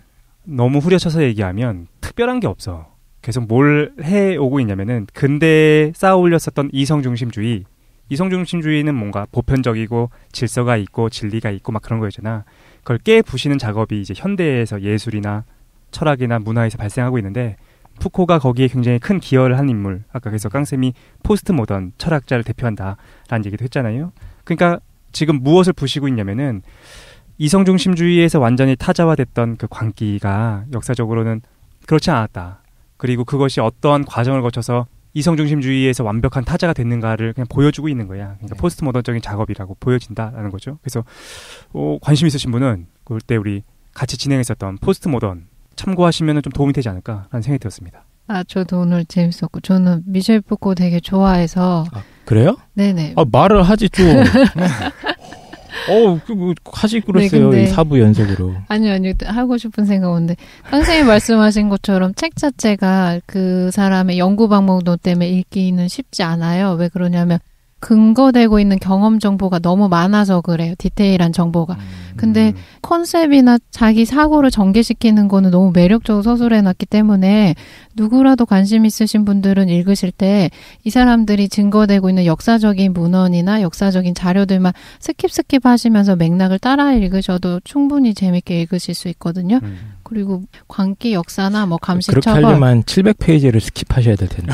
너무 후려쳐서 얘기하면 특별한 게 없어. 계속 뭘 해오고 있냐면은 근대에 쌓아 올렸었던 이성중심주의. 이성중심주의는 뭔가 보편적이고 질서가 있고 진리가 있고 막 그런 거였잖아. 그걸 깨부시는 작업이 이제 현대에서 예술이나 철학이나 문화에서 발생하고 있는데 푸코가 거기에 굉장히 큰 기여를 한 인물. 아까 그래서 깡쌤이 포스트 모던 철학자를 대표한다라는 얘기도 했잖아요. 그러니까 지금 무엇을 부시고 있냐면은 이성중심주의에서 완전히 타자화됐던 그 광기가 역사적으로는 그렇지 않았다. 그리고 그것이 어떠한 과정을 거쳐서 이성중심주의에서 완벽한 타자가 됐는가를 그냥 보여주고 있는 거야. 그러니까 포스트 모던적인 작업이라고 보여진다라는 거죠. 그래서 관심 있으신 분은 그때 우리 같이 진행했었던 포스트 모던 참고하시면 좀 도움이 되지 않을까라는 생각이 들었습니다. 저도 오늘 재밌었고 저는 미셸 푸코 되게 좋아해서. 그래요? 네네. 말을 하지 좀. 하지 그랬어요. 이 4부 연속으로. 아니요. 하고 싶은 생각 없는데 선생님이 말씀하신 것처럼 책 자체가 그 사람의 연구 방법도 때문에 읽기는 쉽지 않아요. 왜 그러냐면 근거되고 있는 경험 정보가 너무 많아서 그래요. 디테일한 정보가. 근데 컨셉이나 자기 사고를 전개시키는 거는 너무 매력적으로 서술해놨기 때문에 누구라도 관심 있으신 분들은 읽으실 때 이 사람들이 증거되고 있는 역사적인 문헌이나 역사적인 자료들만 스킵 하시면서 맥락을 따라 읽으셔도 충분히 재밌게 읽으실 수 있거든요. 그리고 광기 역사나 뭐 감시 그렇게 처벌. 하려면 700페이지를 스킵하셔야 될 텐데.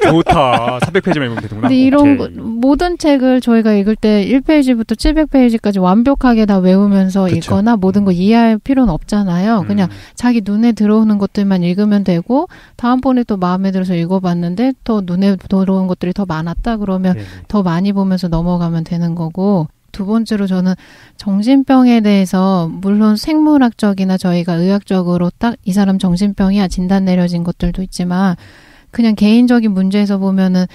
좋다. 400페이지만 읽으면 되는구나. 근데 이런 거, 모든 책을 저희가 읽을 때 1페이지부터 700페이지까지 완벽하게 다 외우면서 읽거나 모든 거 이해할 필요는 없잖아요. 그냥 자기 눈에 들어오는 것들만 읽으면 되고 다음번에 또 마음에 들어서 읽어봤는데 더 눈에 들어온 것들이 더 많았다 그러면 더 많이 보면서 넘어가면 되는 거고. 두 번째로 저는 정신병에 대해서 물론 생물학적이나 저희가 의학적으로 딱 이 사람 정신병이야 진단 내려진 것들도 있지만 그냥 개인적인 문제에서 보면은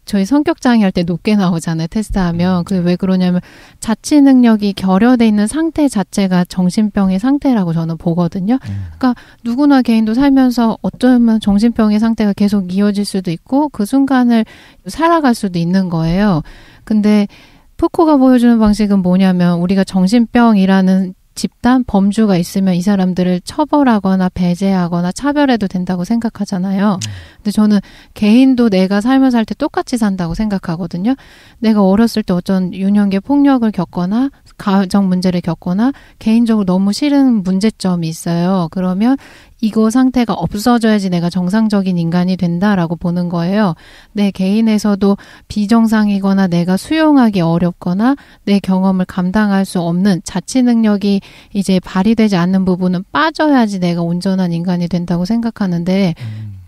저희 성격장애 할 때 높게 나오잖아요. 테스트하면. 그게 왜 그러냐면 자치 능력이 결여돼 있는 상태 자체가 정신병의 상태라고 저는 보거든요. 그러니까 누구나 개인도 살면서 어쩌면 정신병의 상태가 계속 이어질 수도 있고 그 순간을 살아갈 수도 있는 거예요. 근데 푸코가 보여주는 방식은 뭐냐면 우리가 정신병이라는 집단, 범주가 있으면 이 사람들을 처벌하거나 배제하거나 차별해도 된다고 생각하잖아요. 근데 저는 개인도 내가 살면서 할 때 똑같이 산다고 생각하거든요. 내가 어렸을 때 어떤 유년기 폭력을 겪거나 가정 문제를 겪거나 개인적으로 너무 싫은 문제점이 있어요. 그러면 이거 상태가 없어져야지 내가 정상적인 인간이 된다라고 보는 거예요. 내 개인에서도 비정상이거나 내가 수용하기 어렵거나 내 경험을 감당할 수 없는 자치 능력이 이제 발휘되지 않는 부분은 빠져야지 내가 온전한 인간이 된다고 생각하는데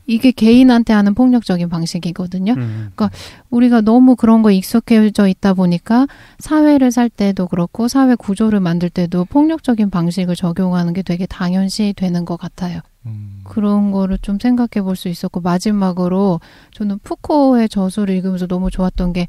이게 개인한테 하는 폭력적인 방식이거든요. 그러니까 우리가 너무 그런 거 익숙해져 있다 보니까 사회를 살 때도 그렇고 사회 구조를 만들 때도 폭력적인 방식을 적용하는 게 되게 당연시 되는 것 같아요. 그런 거를 좀 생각해 볼 수 있었고 마지막으로 저는 푸코의 저술을 읽으면서 너무 좋았던 게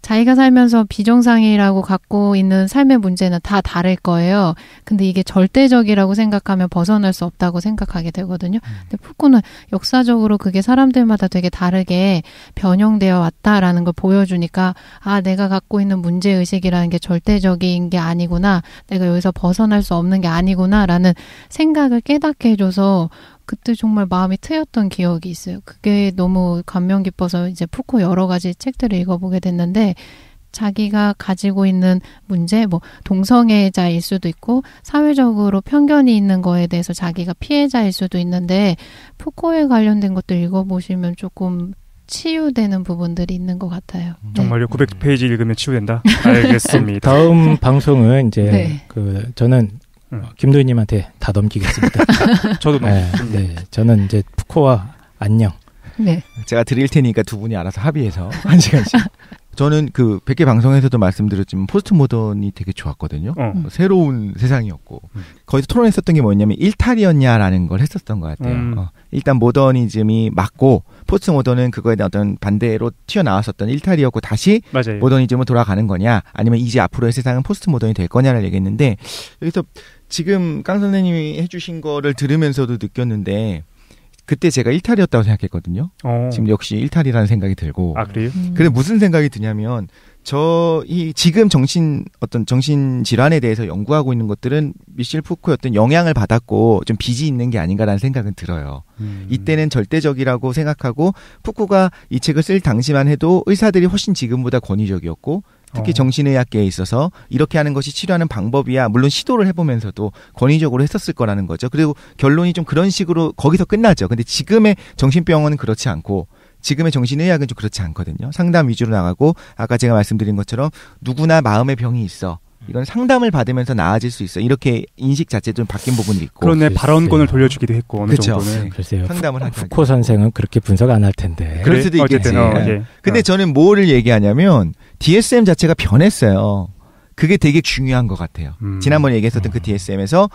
자기가 살면서 비정상이라고 갖고 있는 삶의 문제는 다 다를 거예요. 근데 이게 절대적이라고 생각하면 벗어날 수 없다고 생각하게 되거든요. 근데 푸코는 역사적으로 그게 사람들마다 되게 다르게 변형되어 왔다라는 걸 보여주니까 아, 내가 갖고 있는 문제의식이라는 게 절대적인 게 아니구나. 내가 여기서 벗어날 수 없는 게 아니구나라는 생각을 깨닫게 해줘서 그때 정말 마음이 트였던 기억이 있어요. 그게 너무 감명 깊어서 이제 푸코 여러 가지 책들을 읽어보게 됐는데 자기가 가지고 있는 문제, 뭐 동성애자일 수도 있고 사회적으로 편견이 있는 거에 대해서 자기가 피해자일 수도 있는데 푸코에 관련된 것들 읽어보시면 조금 치유되는 부분들이 있는 것 같아요. 정말요? 900페이지 읽으면 치유된다? 알겠습니다. 다음 방송은 이제 네. 저는 김도희님한테 다 넘기겠습니다. 저도 네, 저는 이제 푸코와 안녕. 네. 제가 드릴 테니까 두 분이 알아서 합의해서 1시간씩. 저는 그 100개 방송에서도 말씀드렸지만 포스트 모던이 되게 좋았거든요. 새로운 세상이었고 거기서 토론했었던 게 뭐였냐면 일탈이었냐라는 걸 했었던 것 같아요. 일단 모더니즘이 맞고 포스트 모던은 그거에 대한 어떤 반대로 튀어나왔었던 일탈이었고 다시 맞아요. 모더니즘으로 돌아가는 거냐 아니면 이제 앞으로의 세상은 포스트 모던이 될 거냐를 얘기했는데 여기서 지금 깡 선생님이 해주신 거를 들으면서도 느꼈는데 그때 제가 일탈이었다고 생각했거든요. 지금 역시 일탈이라는 생각이 들고. 아, 그래요? 근데 무슨 생각이 드냐면 지금 정신 질환에 대해서 연구하고 있는 것들은 미셸 푸코의 어떤 영향을 받았고 좀 빚이 있는 게 아닌가라는 생각은 들어요. 이때는 절대적이라고 생각하고 푸코가 이 책을 쓸 당시만 해도 의사들이 훨씬 지금보다 권위적이었고 특히 정신의학계에 있어서 이렇게 하는 것이 치료하는 방법이야. 물론 시도를 해보면서도 권위적으로 했었을 거라는 거죠. 그리고 결론이 좀 그런 식으로 거기서 끝나죠. 근데 지금의 정신병원은 그렇지 않고 지금의 정신의학은 좀 그렇지 않거든요. 상담 위주로 나가고 아까 제가 말씀드린 것처럼 누구나 마음의 병이 있어. 이건 상담을 받으면서 나아질 수 있어. 이렇게 인식 자체도 좀 바뀐 부분이 있고. 그런데 발언권을 돌려주기도 했고 어느 그쵸. 정도는. 글쎄요. 상담을 하게 푸코 선생은 그렇게 분석 안 할 텐데. 그럴 수도 있겠지. 예. 근데 저는 뭐를 얘기하냐면 DSM 자체가 변했어요. 그게 되게 중요한 것 같아요. 지난번에 얘기했었던 그 DSM에서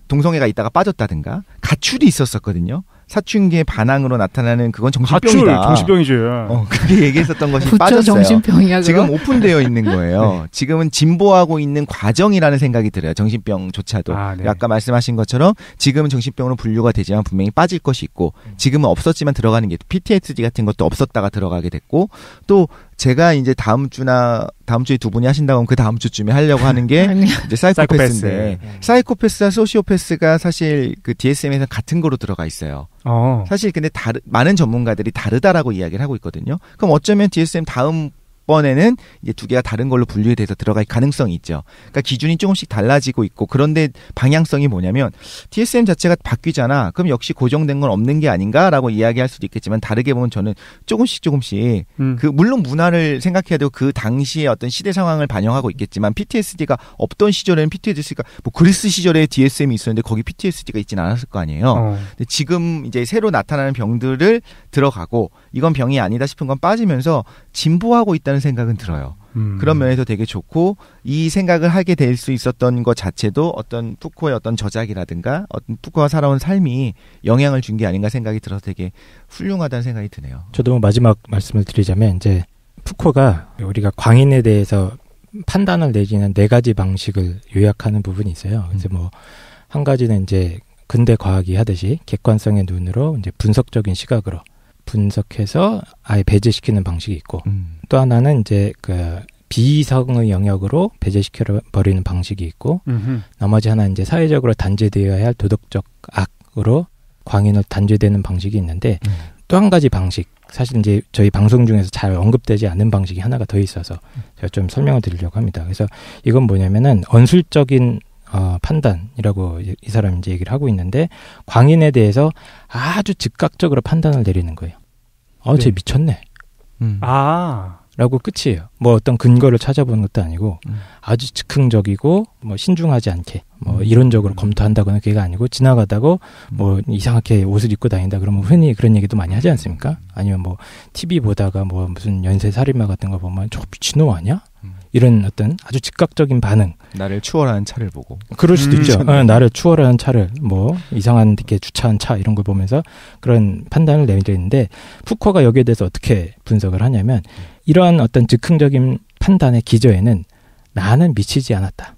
동성애가 있다가 빠졌다든가 가출이 있었었거든요. 사춘기의 반항으로 나타나는 그건 정신병이다. 가출, 정신병이죠. 그렇게 얘기했었던 것이 부처 빠졌어요. 정신병이야, 지금 그거? 오픈되어 있는 거예요. 지금은 진보하고 있는 과정이라는 생각이 들어요. 정신병조차도. 네. 아까 말씀하신 것처럼 지금은 정신병으로 분류가 되지만 분명히 빠질 것이 있고 지금은 없었지만 들어가는 게 PTSD 같은 것도 없었다가 들어가게 됐고 또 제가 이제 다음 주에 두 분이 하신다고 하면 그 다음 주쯤에 하려고 하는 게 이제 사이코패스인데 사이코패스와 소시오패스가 사실 그 DSM에서 같은 거로 들어가 있어요. 사실 근데 많은 전문가들이 다르다라고 이야기를 하고 있거든요. 그럼 어쩌면 DSM 다음 번에는 이제 두 개가 다른 걸로 분류돼서 들어갈 가능성이 있죠. 그러니까 기준이 조금씩 달라지고 있고 그런데 방향성이 뭐냐면 DSM 자체가 바뀌잖아. 그럼 역시 고정된 건 없는 게 아닌가라고 이야기할 수도 있겠지만 다르게 보면 저는 조금씩 그 물론 문화를 생각해야 되고 그 당시의 어떤 시대 상황을 반영하고 있겠지만 PTSD가 없던 시절에는 PTSD가 뭐 그리스 시절에 DSM이 있었는데 거기 PTSD가 있진 않았을 거 아니에요. 근데 지금 이제 새로 나타나는 병들을 들어가고 이건 병이 아니다 싶은 건 빠지면서 진보하고 있다는 생각은 들어요. 그런 면에서 되게 좋고 이 생각을 하게 될 수 있었던 것 자체도 어떤 푸코의 어떤 저작이라든가 어떤 푸코가 살아온 삶이 영향을 준 게 아닌가 생각이 들어서 되게 훌륭하다는 생각이 드네요. 저도 마지막 말씀을 드리자면 이제 푸코가 우리가 광인에 대해서 판단을 내지는 4가지 방식을 요약하는 부분이 있어요. 그래서 뭐 한 가지는 이제 근대 과학이 하듯이 객관성의 눈으로 이제 분석적인 시각으로 분석해서 아예 배제시키는 방식이 있고 또 하나는 이제 그 비이성의 영역으로 배제시켜 버리는 방식이 있고 나머지 하나 이제 사회적으로 단죄되어야 할 도덕적 악으로 광인을 단죄되는 방식이 있는데 또 한 가지 방식 사실 이제 저희 방송 중에서 잘 언급되지 않는 방식이 하나가 더 있어서 제가 좀 설명을 드리려고 합니다. 그래서 이건 뭐냐면은 언술적인 판단이라고 이 사람이 이제 얘기를 하고 있는데 광인에 대해서 아주 즉각적으로 판단을 내리는 거예요. 쟤 미쳤네. 라고 끝이에요. 뭐 어떤 근거를 찾아보는 것도 아니고 아주 즉흥적이고 뭐 신중하지 않게 뭐 이론적으로 검토한다거나 그게 아니고 지나가다가 뭐 이상하게 옷을 입고 다닌다 그러면 흔히 그런 얘기도 많이 하지 않습니까? 아니면 뭐 TV 보다가 뭐 무슨 연쇄 살인마 같은 거 보면 저 미친놈 아니야? 이런 어떤 아주 즉각적인 반응. 나를 추월하는 차를 보고. 그럴 수도 있죠. 나를 추월하는 차를 뭐 이상한 데 주차한 차 이런 걸 보면서 그런 판단을 내리는데 푸코가 여기에 대해서 어떻게 분석을 하냐면 이러한 어떤 즉흥적인 판단의 기저에는 나는 미치지 않았다.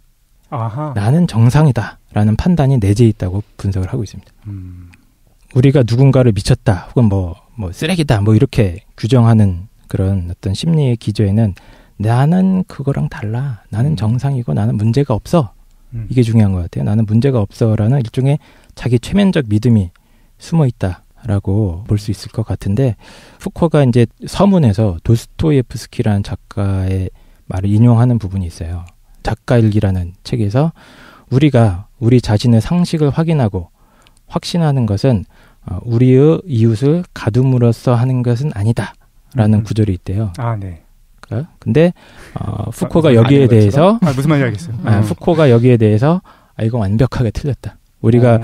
나는 정상이다. 라는 판단이 내재해 있다고 분석을 하고 있습니다. 우리가 누군가를 미쳤다. 혹은 뭐 쓰레기다. 뭐 이렇게 규정하는 그런 어떤 심리의 기저에는 나는 그거랑 달라. 나는 정상이고 나는 문제가 없어. 이게 중요한 것 같아요. 나는 문제가 없어라는 일종의 자기 최면적 믿음이 숨어 있다라고 볼 수 있을 것 같은데 푸코가 이제 서문에서 도스토예프스키라는 작가의 말을 인용하는 부분이 있어요. 작가일기라는 책에서 우리가 우리 자신의 상식을 확인하고 확신하는 것은 우리의 이웃을 가둠으로써 하는 것은 아니다라는 구절이 있대요. 아, 네. 근데 푸코가 여기에 대해서 무슨 말인지 알겠어요. 푸코가 여기에 대해서 이거 완벽하게 틀렸다. 우리가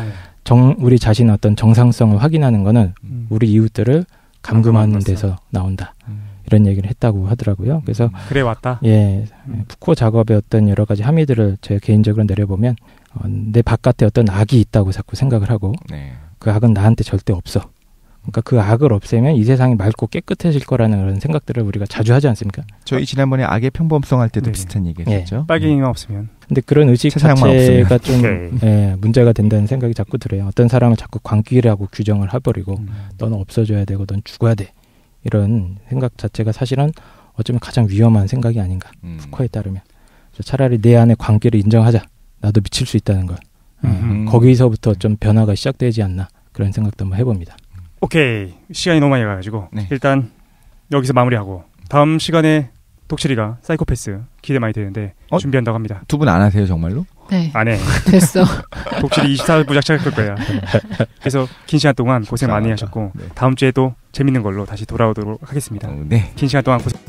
우리 자신의 어떤 정상성을 확인하는 거는 우리 이웃들을 감금하는 데서 나온다. 이런 얘기를 했다고 하더라고요. 그래서 그래 왔다. 예, 푸코 작업의 어떤 여러 가지 함의들을 제 개인적으로 내려보면 내 바깥에 어떤 악이 있다고 자꾸 생각을 하고 네. 그 악은 나한테 절대 없어. 그러니까 그 악을 없애면 이 세상이 맑고 깨끗해질 거라는 그런 생각들을 우리가 자주 하지 않습니까? 저희 지난번에 악의 평범성 할 때도 네. 비슷한 얘기했었죠. 빨갱이만 없으면. 근데 그런 의식 세상만 자체가 좀 오케이. 문제가 된다는 생각이 자꾸 들어요. 어떤 사람은 자꾸 광기라고 규정을 해버리고 너는 없어져야 되고 넌 죽어야 돼. 이런 생각 자체가 사실은 어쩌면 가장 위험한 생각이 아닌가. 푸코에 따르면. 차라리 내 안에 광기를 인정하자. 나도 미칠 수 있다는 걸. 거기서부터 좀 변화가 시작되지 않나. 그런 생각도 한번 해봅니다. 오케이. 시간이 너무 많이 가가지고 네. 일단 여기서 마무리하고 다음 시간에 독실이가 사이코패스 기대 많이 되는데 준비한다고 합니다. 두 분 안 하세요 정말로? 네. 안 해. 됐어. 독실이 24부작 시작할 거야. 그래서 긴 시간 동안 고생 많이 하셨고 다음 주에도 재밌는 걸로 다시 돌아오도록 하겠습니다. 네. 긴 시간 동안 고생